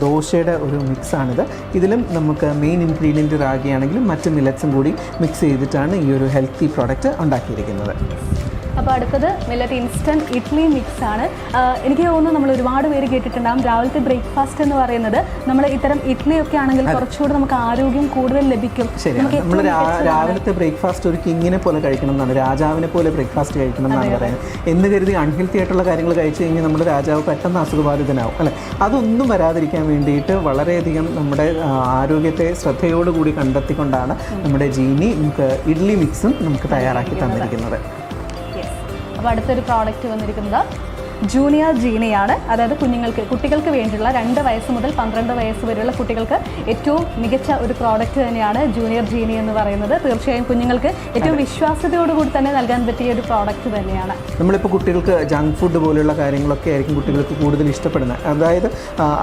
ദോശയുടെ ഒരു മിക്സാണിത്. ഇതിലും നമുക്ക് മെയിൻ ഇൻഗ്രീഡിയൻറ്റ് റാഗി ആണെങ്കിലും മറ്റ് മില്ലറ്റ്സും കൂടി മിക്സ് ചെയ്തിട്ടാണ് ഈ ഒരു ഹെൽത്തി പ്രോഡക്റ്റ് ഉണ്ടാക്കിയിരിക്കുന്നത്. അപ്പോൾ അടുത്തത് മില്ലറ്റ് ഇൻസ്റ്റൻറ്റ് ഇഡ്ലി മിക്സ് ആണ്. എനിക്ക് തോന്നുന്നു നമ്മൾ ഒരുപാട് പേര് കേട്ടിട്ടുണ്ടാകും രാവിലത്തെ ബ്രേക്ക്ഫാസ്റ്റ് എന്ന് പറയുന്നത് നമ്മൾ ഇത്തരം ഇഡ്ലിയൊക്കെ ആണെങ്കിൽ കുറച്ചുകൂടി നമുക്ക് ആരോഗ്യം കൂടുതൽ ലഭിക്കും. ശരിയാണ്. നമ്മൾ രാവിലത്തെ ബ്രേക്ക്ഫാസ്റ്റ് ഒരു കിങ്ങിനെ പോലെ കഴിക്കണം എന്നാണ്, രാജാവിനെ പോലെ ബ്രേക്ക്ഫാസ്റ്റ് കഴിക്കണം എന്നാണ് പറയുന്നത്. എന്ന് കരുതി അൺഹെൽത്തി ആയിട്ടുള്ള കാര്യങ്ങൾ കഴിച്ചു കഴിഞ്ഞാൽ നമ്മുടെ രാജാവ് പെട്ടെന്ന് അസുഖബാധിതനാവും അല്ലേ. അതൊന്നും വരാതിരിക്കാൻ വേണ്ടിയിട്ട് വളരെയധികം നമ്മുടെ ആരോഗ്യത്തെ ശ്രദ്ധയോടുകൂടി കണ്ടെത്തിക്കൊണ്ടാണ് നമ്മുടെ ജീനി നമുക്ക് ഇഡ്ലി മിക്സും നമുക്ക് തയ്യാറാക്കി തന്നിരിക്കുന്നത്. അപ്പോൾ അടുത്തൊരു പ്രോഡക്റ്റ് വന്നിരിക്കുന്നത് ജൂനിയർ ജീനിയാണ്. അതായത് കുട്ടികൾക്ക് വേണ്ടിയുള്ള 2 വയസ്സ് മുതൽ 12 വയസ്സ് വരെയുള്ള കുട്ടികൾക്ക് ഏറ്റവും മികച്ച ഒരു പ്രോഡക്റ്റ് തന്നെയാണ് ജൂനിയർ ജീനി എന്ന് പറയുന്നത്. തീർച്ചയായും കുഞ്ഞുങ്ങൾക്ക് ഏറ്റവും വിശ്വാസ്യതയോടുകൂടി തന്നെ നൽകാൻ പറ്റിയ ഒരു പ്രോഡക്റ്റ് തന്നെയാണ്. നമ്മളിപ്പോൾ കുട്ടികൾക്ക് ജങ്ക് ഫുഡ് പോലെയുള്ള കാര്യങ്ങളൊക്കെ ആയിരിക്കും കുട്ടികൾക്ക് കൂടുതൽ ഇഷ്ടപ്പെടുന്നത്. അതായത്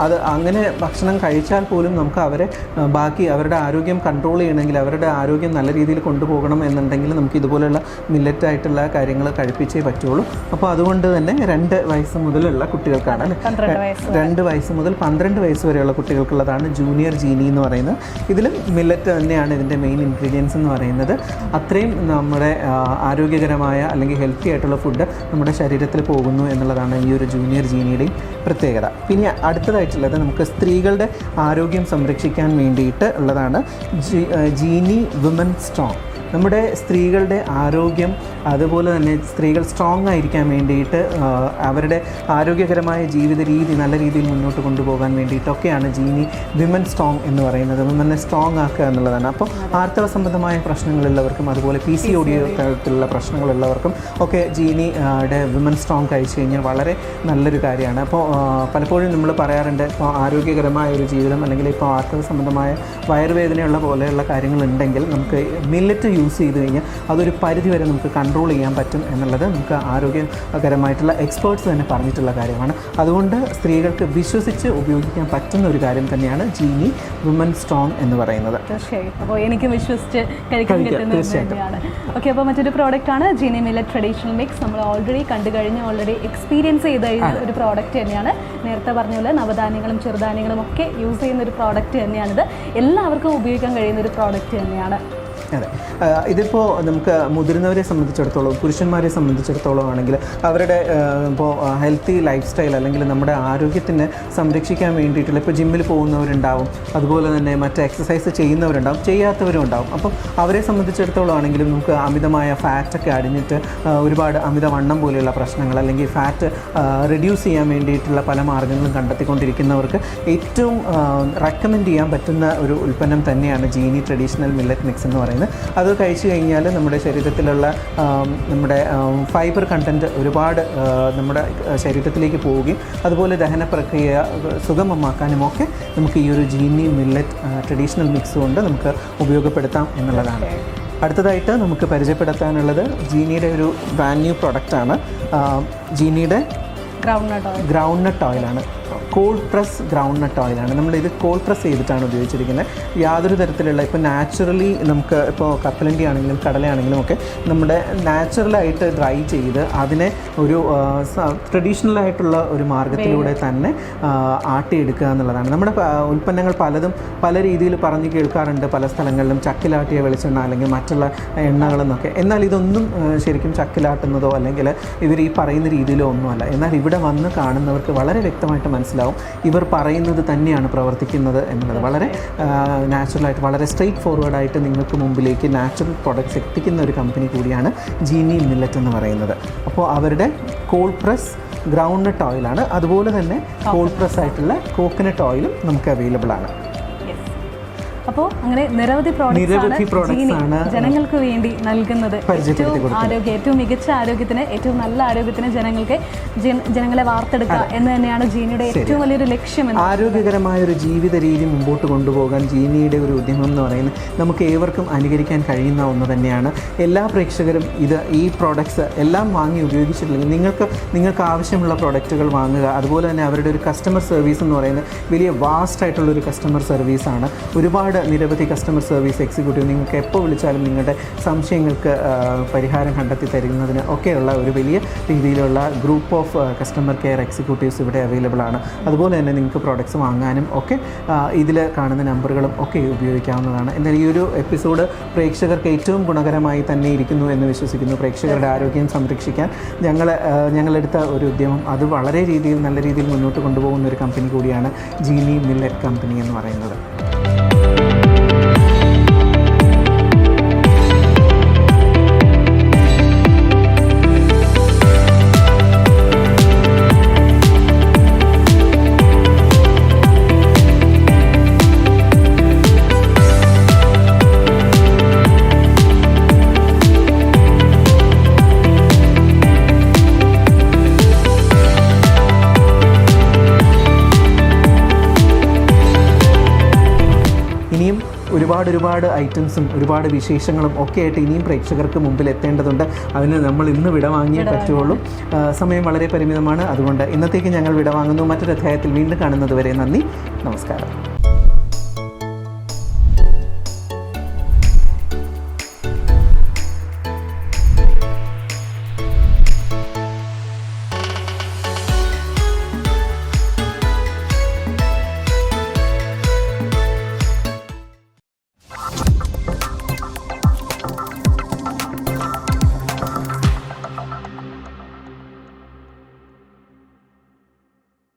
അത് അങ്ങനെ ഭക്ഷണം കഴിച്ചാൽ പോലും നമുക്ക് അവരെ ബാക്കി അവരുടെ ആരോഗ്യം കൺട്രോൾ ചെയ്യണമെങ്കിൽ, അവരുടെ ആരോഗ്യം നല്ല രീതിയിൽ കൊണ്ടുപോകണം എന്നുണ്ടെങ്കിൽ നമുക്ക് ഇതുപോലെയുള്ള മില്ലറ്റായിട്ടുള്ള കാര്യങ്ങൾ കഴിപ്പിച്ചേ പറ്റുള്ളൂ. അപ്പോൾ അതുകൊണ്ട് തന്നെ 2 വയസ്സ് മുതലുള്ള കുട്ടികൾക്കാണ് അല്ലേ, 2 വയസ്സ് മുതൽ 12 വയസ്സ് വരെയുള്ള കുട്ടികൾക്കുള്ളതാണ് ജൂനിയർ ജീനി എന്ന് പറയുന്നത്. ഇതിലും മില്ലറ്റ് തന്നെയാണ് ഇതിൻ്റെ മെയിൻ ഇൻഗ്രീഡിയൻസ് എന്ന് പറയുന്നത്. അത്രയും നമ്മുടെ ആരോഗ്യകരമായ അല്ലെങ്കിൽ ഹെൽത്തി ആയിട്ടുള്ള ഫുഡ് നമ്മുടെ ശരീരത്തിൽ പോകുന്നു എന്നുള്ളതാണ് ഈ ഒരു ജൂനിയർ ജീനിയുടെയും പ്രത്യേകത. പിന്നെ അടുത്തതായിട്ടുള്ളത് നമുക്ക് സ്ത്രീകളുടെ ആരോഗ്യം സംരക്ഷിക്കാൻ വേണ്ടിയിട്ട് ഉള്ളതാണ് ജീനി വിമൻ സ്ട്രോങ്. നമ്മുടെ സ്ത്രീകളുടെ ആരോഗ്യം അതുപോലെ തന്നെ സ്ത്രീകൾ സ്ട്രോങ് ആയിരിക്കാൻ വേണ്ടിയിട്ട് അവരുടെ ആരോഗ്യകരമായ ജീവിത രീതി നല്ല രീതിയിൽ മുന്നോട്ട് കൊണ്ടുപോകാൻ വേണ്ടിയിട്ടൊക്കെയാണ് ജീനി വിമൻ സ്ട്രോങ് എന്ന് പറയുന്നത്. വിമനെ സ്ട്രോങ് ആക്കുക എന്നുള്ളതാണ്. അപ്പോൾ ആർത്തവ സംബന്ധമായ പ്രശ്നങ്ങളുള്ളവർക്കും അതുപോലെ PCOD തരത്തിലുള്ള പ്രശ്നങ്ങളുള്ളവർക്കും ഒക്കെ ജീനിയുടെ വിമൻ സ്ട്രോങ് കഴിച്ചു കഴിഞ്ഞാൽ വളരെ നല്ലൊരു കാര്യമാണ്. അപ്പോൾ പലപ്പോഴും നമ്മൾ പറയാറുണ്ട്, ഇപ്പോൾ ആരോഗ്യകരമായ ഒരു ജീവിതം അല്ലെങ്കിൽ ഇപ്പോൾ ആർത്തവ സംബന്ധമായ വയറുവേദനയുള്ള പോലെയുള്ള കാര്യങ്ങളുണ്ടെങ്കിൽ നമുക്ക് മില്ലറ്റ് യൂസ് ചെയ്ത് കഴിഞ്ഞാൽ അതൊരു പരിധിവരെ നമുക്ക് കൺട്രോൾ ചെയ്യാൻ പറ്റും എന്നുള്ളത് നമുക്ക് ആരോഗ്യകരമായിട്ടുള്ള എക്സ്പേർട്സ് തന്നെ പറഞ്ഞിട്ടുള്ള കാര്യമാണ്. അതുകൊണ്ട് സ്ത്രീകൾക്ക് വിശ്വസിച്ച് ഉപയോഗിക്കാൻ പറ്റുന്ന ഒരു കാര്യം തന്നെയാണ് ജീനി വിമൻ സ്ട്രോങ് എന്ന് പറയുന്നത്. തീർച്ചയായും. അപ്പോൾ എനിക്കും വിശ്വസിച്ച് കഴിക്കാൻ പറ്റുന്നത് തന്നെയാണ്. ഓക്കെ, അപ്പോൾ മറ്റൊരു പ്രോഡക്റ്റാണ് ജീനി മില്ലറ്റ് ട്രഡീഷണൽ മിക്സ്. നമ്മൾ ഓൾറെഡി കണ്ടു കഴിഞ്ഞ് ഓൾറെഡി എക്സ്പീരിയൻസ് ചെയ്ത ഒരു പ്രോഡക്റ്റ് തന്നെയാണ്. നേരത്തെ പറഞ്ഞ പോലെ നവധാന്യങ്ങളും ചെറുധാന്യങ്ങളും ഒക്കെ യൂസ് ചെയ്യുന്ന ഒരു പ്രോഡക്റ്റ് തന്നെയാണിത്. എല്ലാവർക്കും ഉപയോഗിക്കാൻ കഴിയുന്ന ഒരു പ്രോഡക്റ്റ് തന്നെയാണ്. അതെ, ഇതിപ്പോൾ നമുക്ക് മുതിർന്നവരെ സംബന്ധിച്ചിടത്തോളം പുരുഷന്മാരെ സംബന്ധിച്ചിടത്തോളം ആണെങ്കിൽ അവരുടെ ഇപ്പോൾ ഹെൽത്തി ലൈഫ് സ്റ്റൈൽ അല്ലെങ്കിൽ നമ്മുടെ ആരോഗ്യത്തിനെ സംരക്ഷിക്കാൻ വേണ്ടിയിട്ടുള്ള ഇപ്പോൾ ജിമ്മിൽ പോകുന്നവരുണ്ടാവും, അതുപോലെ തന്നെ മറ്റ് എക്സസൈസ് ചെയ്യുന്നവരുണ്ടാവും, ചെയ്യാത്തവരും ഉണ്ടാവും. അപ്പം അവരെ സംബന്ധിച്ചിടത്തോളം ആണെങ്കിലും നമുക്ക് അമിതമായ ഫാറ്റൊക്കെ അടിഞ്ഞിട്ട് ഒരുപാട് അമിതവണ്ണം പോലെയുള്ള പ്രശ്നങ്ങൾ അല്ലെങ്കിൽ ഫാറ്റ് റെഡ്യൂസ് ചെയ്യാൻ വേണ്ടിയിട്ടുള്ള പല മാർഗ്ഗങ്ങളും കണ്ടെത്തിക്കൊണ്ടിരിക്കുന്നവർക്ക് ഏറ്റവും റെക്കമെൻഡ് ചെയ്യാൻ പറ്റുന്ന ഒരു ഉൽപ്പന്നം തന്നെയാണ് ജീനി ട്രഡീഷണൽ മില്ലറ്റ് മിക്സ് എന്ന് പറയുന്നത്. അത് കഴിച്ചു കഴിഞ്ഞാൽ നമ്മുടെ ശരീരത്തിലുള്ള നമ്മുടെ ഫൈബർ കണ്ടൻറ്റ് ഒരുപാട് നമ്മുടെ ശരീരത്തിലേക്ക് പോവുകയും അതുപോലെ ദഹന പ്രക്രിയ സുഗമമാക്കാനുമൊക്കെ നമുക്ക് ഈ ഒരു ജീനി മില്ലറ്റ് ട്രഡീഷണൽ മിക്സ് കൊണ്ട് നമുക്ക് ഉപയോഗപ്പെടുത്താം എന്നുള്ളതാണ്. അടുത്തതായിട്ട് നമുക്ക് പരിചയപ്പെടുത്താനുള്ളത് ജീനിയുടെ ഒരു ബ്രാൻഡ് ന്യൂ പ്രൊഡക്റ്റാണ്. ജീനിയുടെ ഗ്രൗണ്ട്നട്ട് ഓയിലാണ്. കോൾഡ് പ്രസ് ഗ്രൗണ്ട്നട്ട് ഓയിലാണ്. നമ്മളിത് കോൾഡ് പ്രസ് ചെയ്തിട്ടാണ് ഉപയോഗിച്ചിരിക്കുന്നത്. യാതൊരു തരത്തിലുള്ള ഇപ്പോൾ നാച്ചുറലി നമുക്ക് ഇപ്പോൾ കപ്പലണ്ടി ആണെങ്കിലും കടലയാണെങ്കിലും ഒക്കെ നമ്മുടെ നാച്ചുറലായിട്ട് ഡ്രൈ ചെയ്ത് അതിനെ ഒരു ട്രഡീഷണലായിട്ടുള്ള ഒരു മാർഗ്ഗത്തിലൂടെ തന്നെ ആട്ടിയെടുക്കുക എന്നുള്ളതാണ്. നമ്മുടെ ഉൽപ്പന്നങ്ങൾ പലതും പല രീതിയിൽ പറഞ്ഞു കേൾക്കാറുണ്ട് പല സ്ഥലങ്ങളിലും, ചക്കിലാട്ടിയ വെളിച്ചെണ്ണ അല്ലെങ്കിൽ മറ്റുള്ള എണ്ണകളെന്നൊക്കെ. എന്നാൽ ഇതൊന്നും ശരിക്കും ചക്കിലാട്ടുന്നതോ അല്ലെങ്കിൽ ഇവർ ഈ പറയുന്ന രീതിയിലോ ഒന്നുമല്ല. എന്നാൽ ഇവിടെ വന്ന് കാണുന്നവർക്ക് വളരെ വ്യക്തമായിട്ട് മനസ്സിലാവും മനസ്സിലാവും ഇവർ പറയുന്നത് തന്നെയാണ് പ്രവർത്തിക്കുന്നത് എന്നുള്ളത്. വളരെ നാച്ചുറലായിട്ട് വളരെ സ്ട്രെയിറ്റ് ഫോർവേഡായിട്ട് നിങ്ങൾക്ക് മുമ്പിലേക്ക് നാച്ചുറൽ പ്രൊഡക്ട്സ് എത്തിക്കുന്ന ഒരു കമ്പനി കൂടിയാണ് ജീനി മില്ലറ്റ് എന്ന് പറയുന്നത്. അപ്പോൾ അവരുടെ കോൾഡ് പ്രസ് ഗ്രൗണ്ട്നട്ട് ഓയിലാണ്, അതുപോലെ തന്നെ കോൾഡ് പ്രസ് ആയിട്ടുള്ള കോക്കനട്ട് ഓയിലും നമുക്ക് അവൈലബിൾ ആണ്. അപ്പോൾ അങ്ങനെ നിരവധി പ്രോഡക്ട്സ് ആണ് ജനങ്ങൾക്ക് വേണ്ടി നൽകുന്നത്. ഏറ്റവും മികച്ച ആരോഗ്യത്തിന്, ഏറ്റവും നല്ല ആരോഗ്യത്തിന് ജനങ്ങളെ വാർത്തെടുക്കുക എന്ന് തന്നെയാണ് ജീനിയുടെ ഏറ്റവും വലിയൊരു ലക്ഷ്യം. ആരോഗ്യകരമായ ഒരു ജീവിത രീതി മുമ്പോട്ട് കൊണ്ടുപോകാൻ ജീനിയുടെ ഒരു ഉദ്യമം എന്ന് പറയുന്നത് നമുക്ക് ഏവർക്കും അനുകരിക്കാൻ കഴിയുന്ന ഒന്ന് തന്നെയാണ്. എല്ലാ പ്രേക്ഷകരും ഈ പ്രോഡക്ട്സ് എല്ലാം വാങ്ങി ഉപയോഗിച്ചിട്ടില്ലെങ്കിൽ നിങ്ങൾക്ക് ആവശ്യമുള്ള പ്രോഡക്റ്റുകൾ വാങ്ങുക. അതുപോലെ തന്നെ അവരുടെ ഒരു കസ്റ്റമർ സർവീസ് എന്ന് പറയുന്നത് വലിയ വാസ്റ്റ് ആയിട്ടുള്ളൊരു കസ്റ്റമർ സർവീസാണ്. ഒരുപാട് നിരവധി കസ്റ്റമർ സർവീസ് എക്സിക്യൂട്ടീവ് നിങ്ങൾക്ക് എപ്പോൾ വിളിച്ചാലും നിങ്ങളുടെ സംശയങ്ങൾക്ക് പരിഹാരം കണ്ടെത്തി തരുന്നതിന് ഒക്കെയുള്ള ഒരു വലിയ രീതിയിലുള്ള group of customer care executives ഇവിടെ അവൈലബിൾ ആണ്. അതുപോലെ തന്നെ നിങ്ങൾക്ക് പ്രോഡക്ട്സ് വാങ്ങാനും ഒക്കെ ഇതിൽ കാണുന്ന നമ്പറുകളും ഒക്കെ ഉപയോഗിക്കാവുന്നതാണ്. എന്നാൽ ഈ ഒരു എപ്പിസോഡ് പ്രേക്ഷകർക്ക് ഏറ്റവും ഗുണകരമായി തന്നെ ഇരിക്കുന്നു എന്ന് വിശ്വസിക്കുന്നു. പ്രേക്ഷകരുടെ ആരോഗ്യം സംരക്ഷിക്കാൻ ഞങ്ങളെടുത്ത ഒരു ഉദ്യമം അത് വളരെ നല്ല രീതിയിൽ മുന്നോട്ട് കൊണ്ടുപോകുന്ന ഒരു കമ്പനി കൂടിയാണ് ജീനി മില്ലറ്റ് കമ്പനി എന്ന് പറയുന്നത്. ഇനിയും ഒരുപാട് ഐറ്റംസും ഒരുപാട് വിശേഷങ്ങളും ഒക്കെ ആയിട്ട് ഇനിയും പ്രേക്ഷകർക്ക് മുമ്പിൽ എത്തേണ്ടതുണ്ട്. അതിന് നമ്മൾ ഇന്ന് വിടവാങ്ങിയേ പറ്റുള്ളൂ. സമയം വളരെ പരിമിതമാണ്. അതുകൊണ്ട് ഇന്നത്തേക്ക് ഞങ്ങൾ വിടവാങ്ങുന്നു. മറ്റൊരു അധ്യായത്തിൽ വീണ്ടും കാണുന്നത് വരെ നന്ദി, നമസ്കാരം.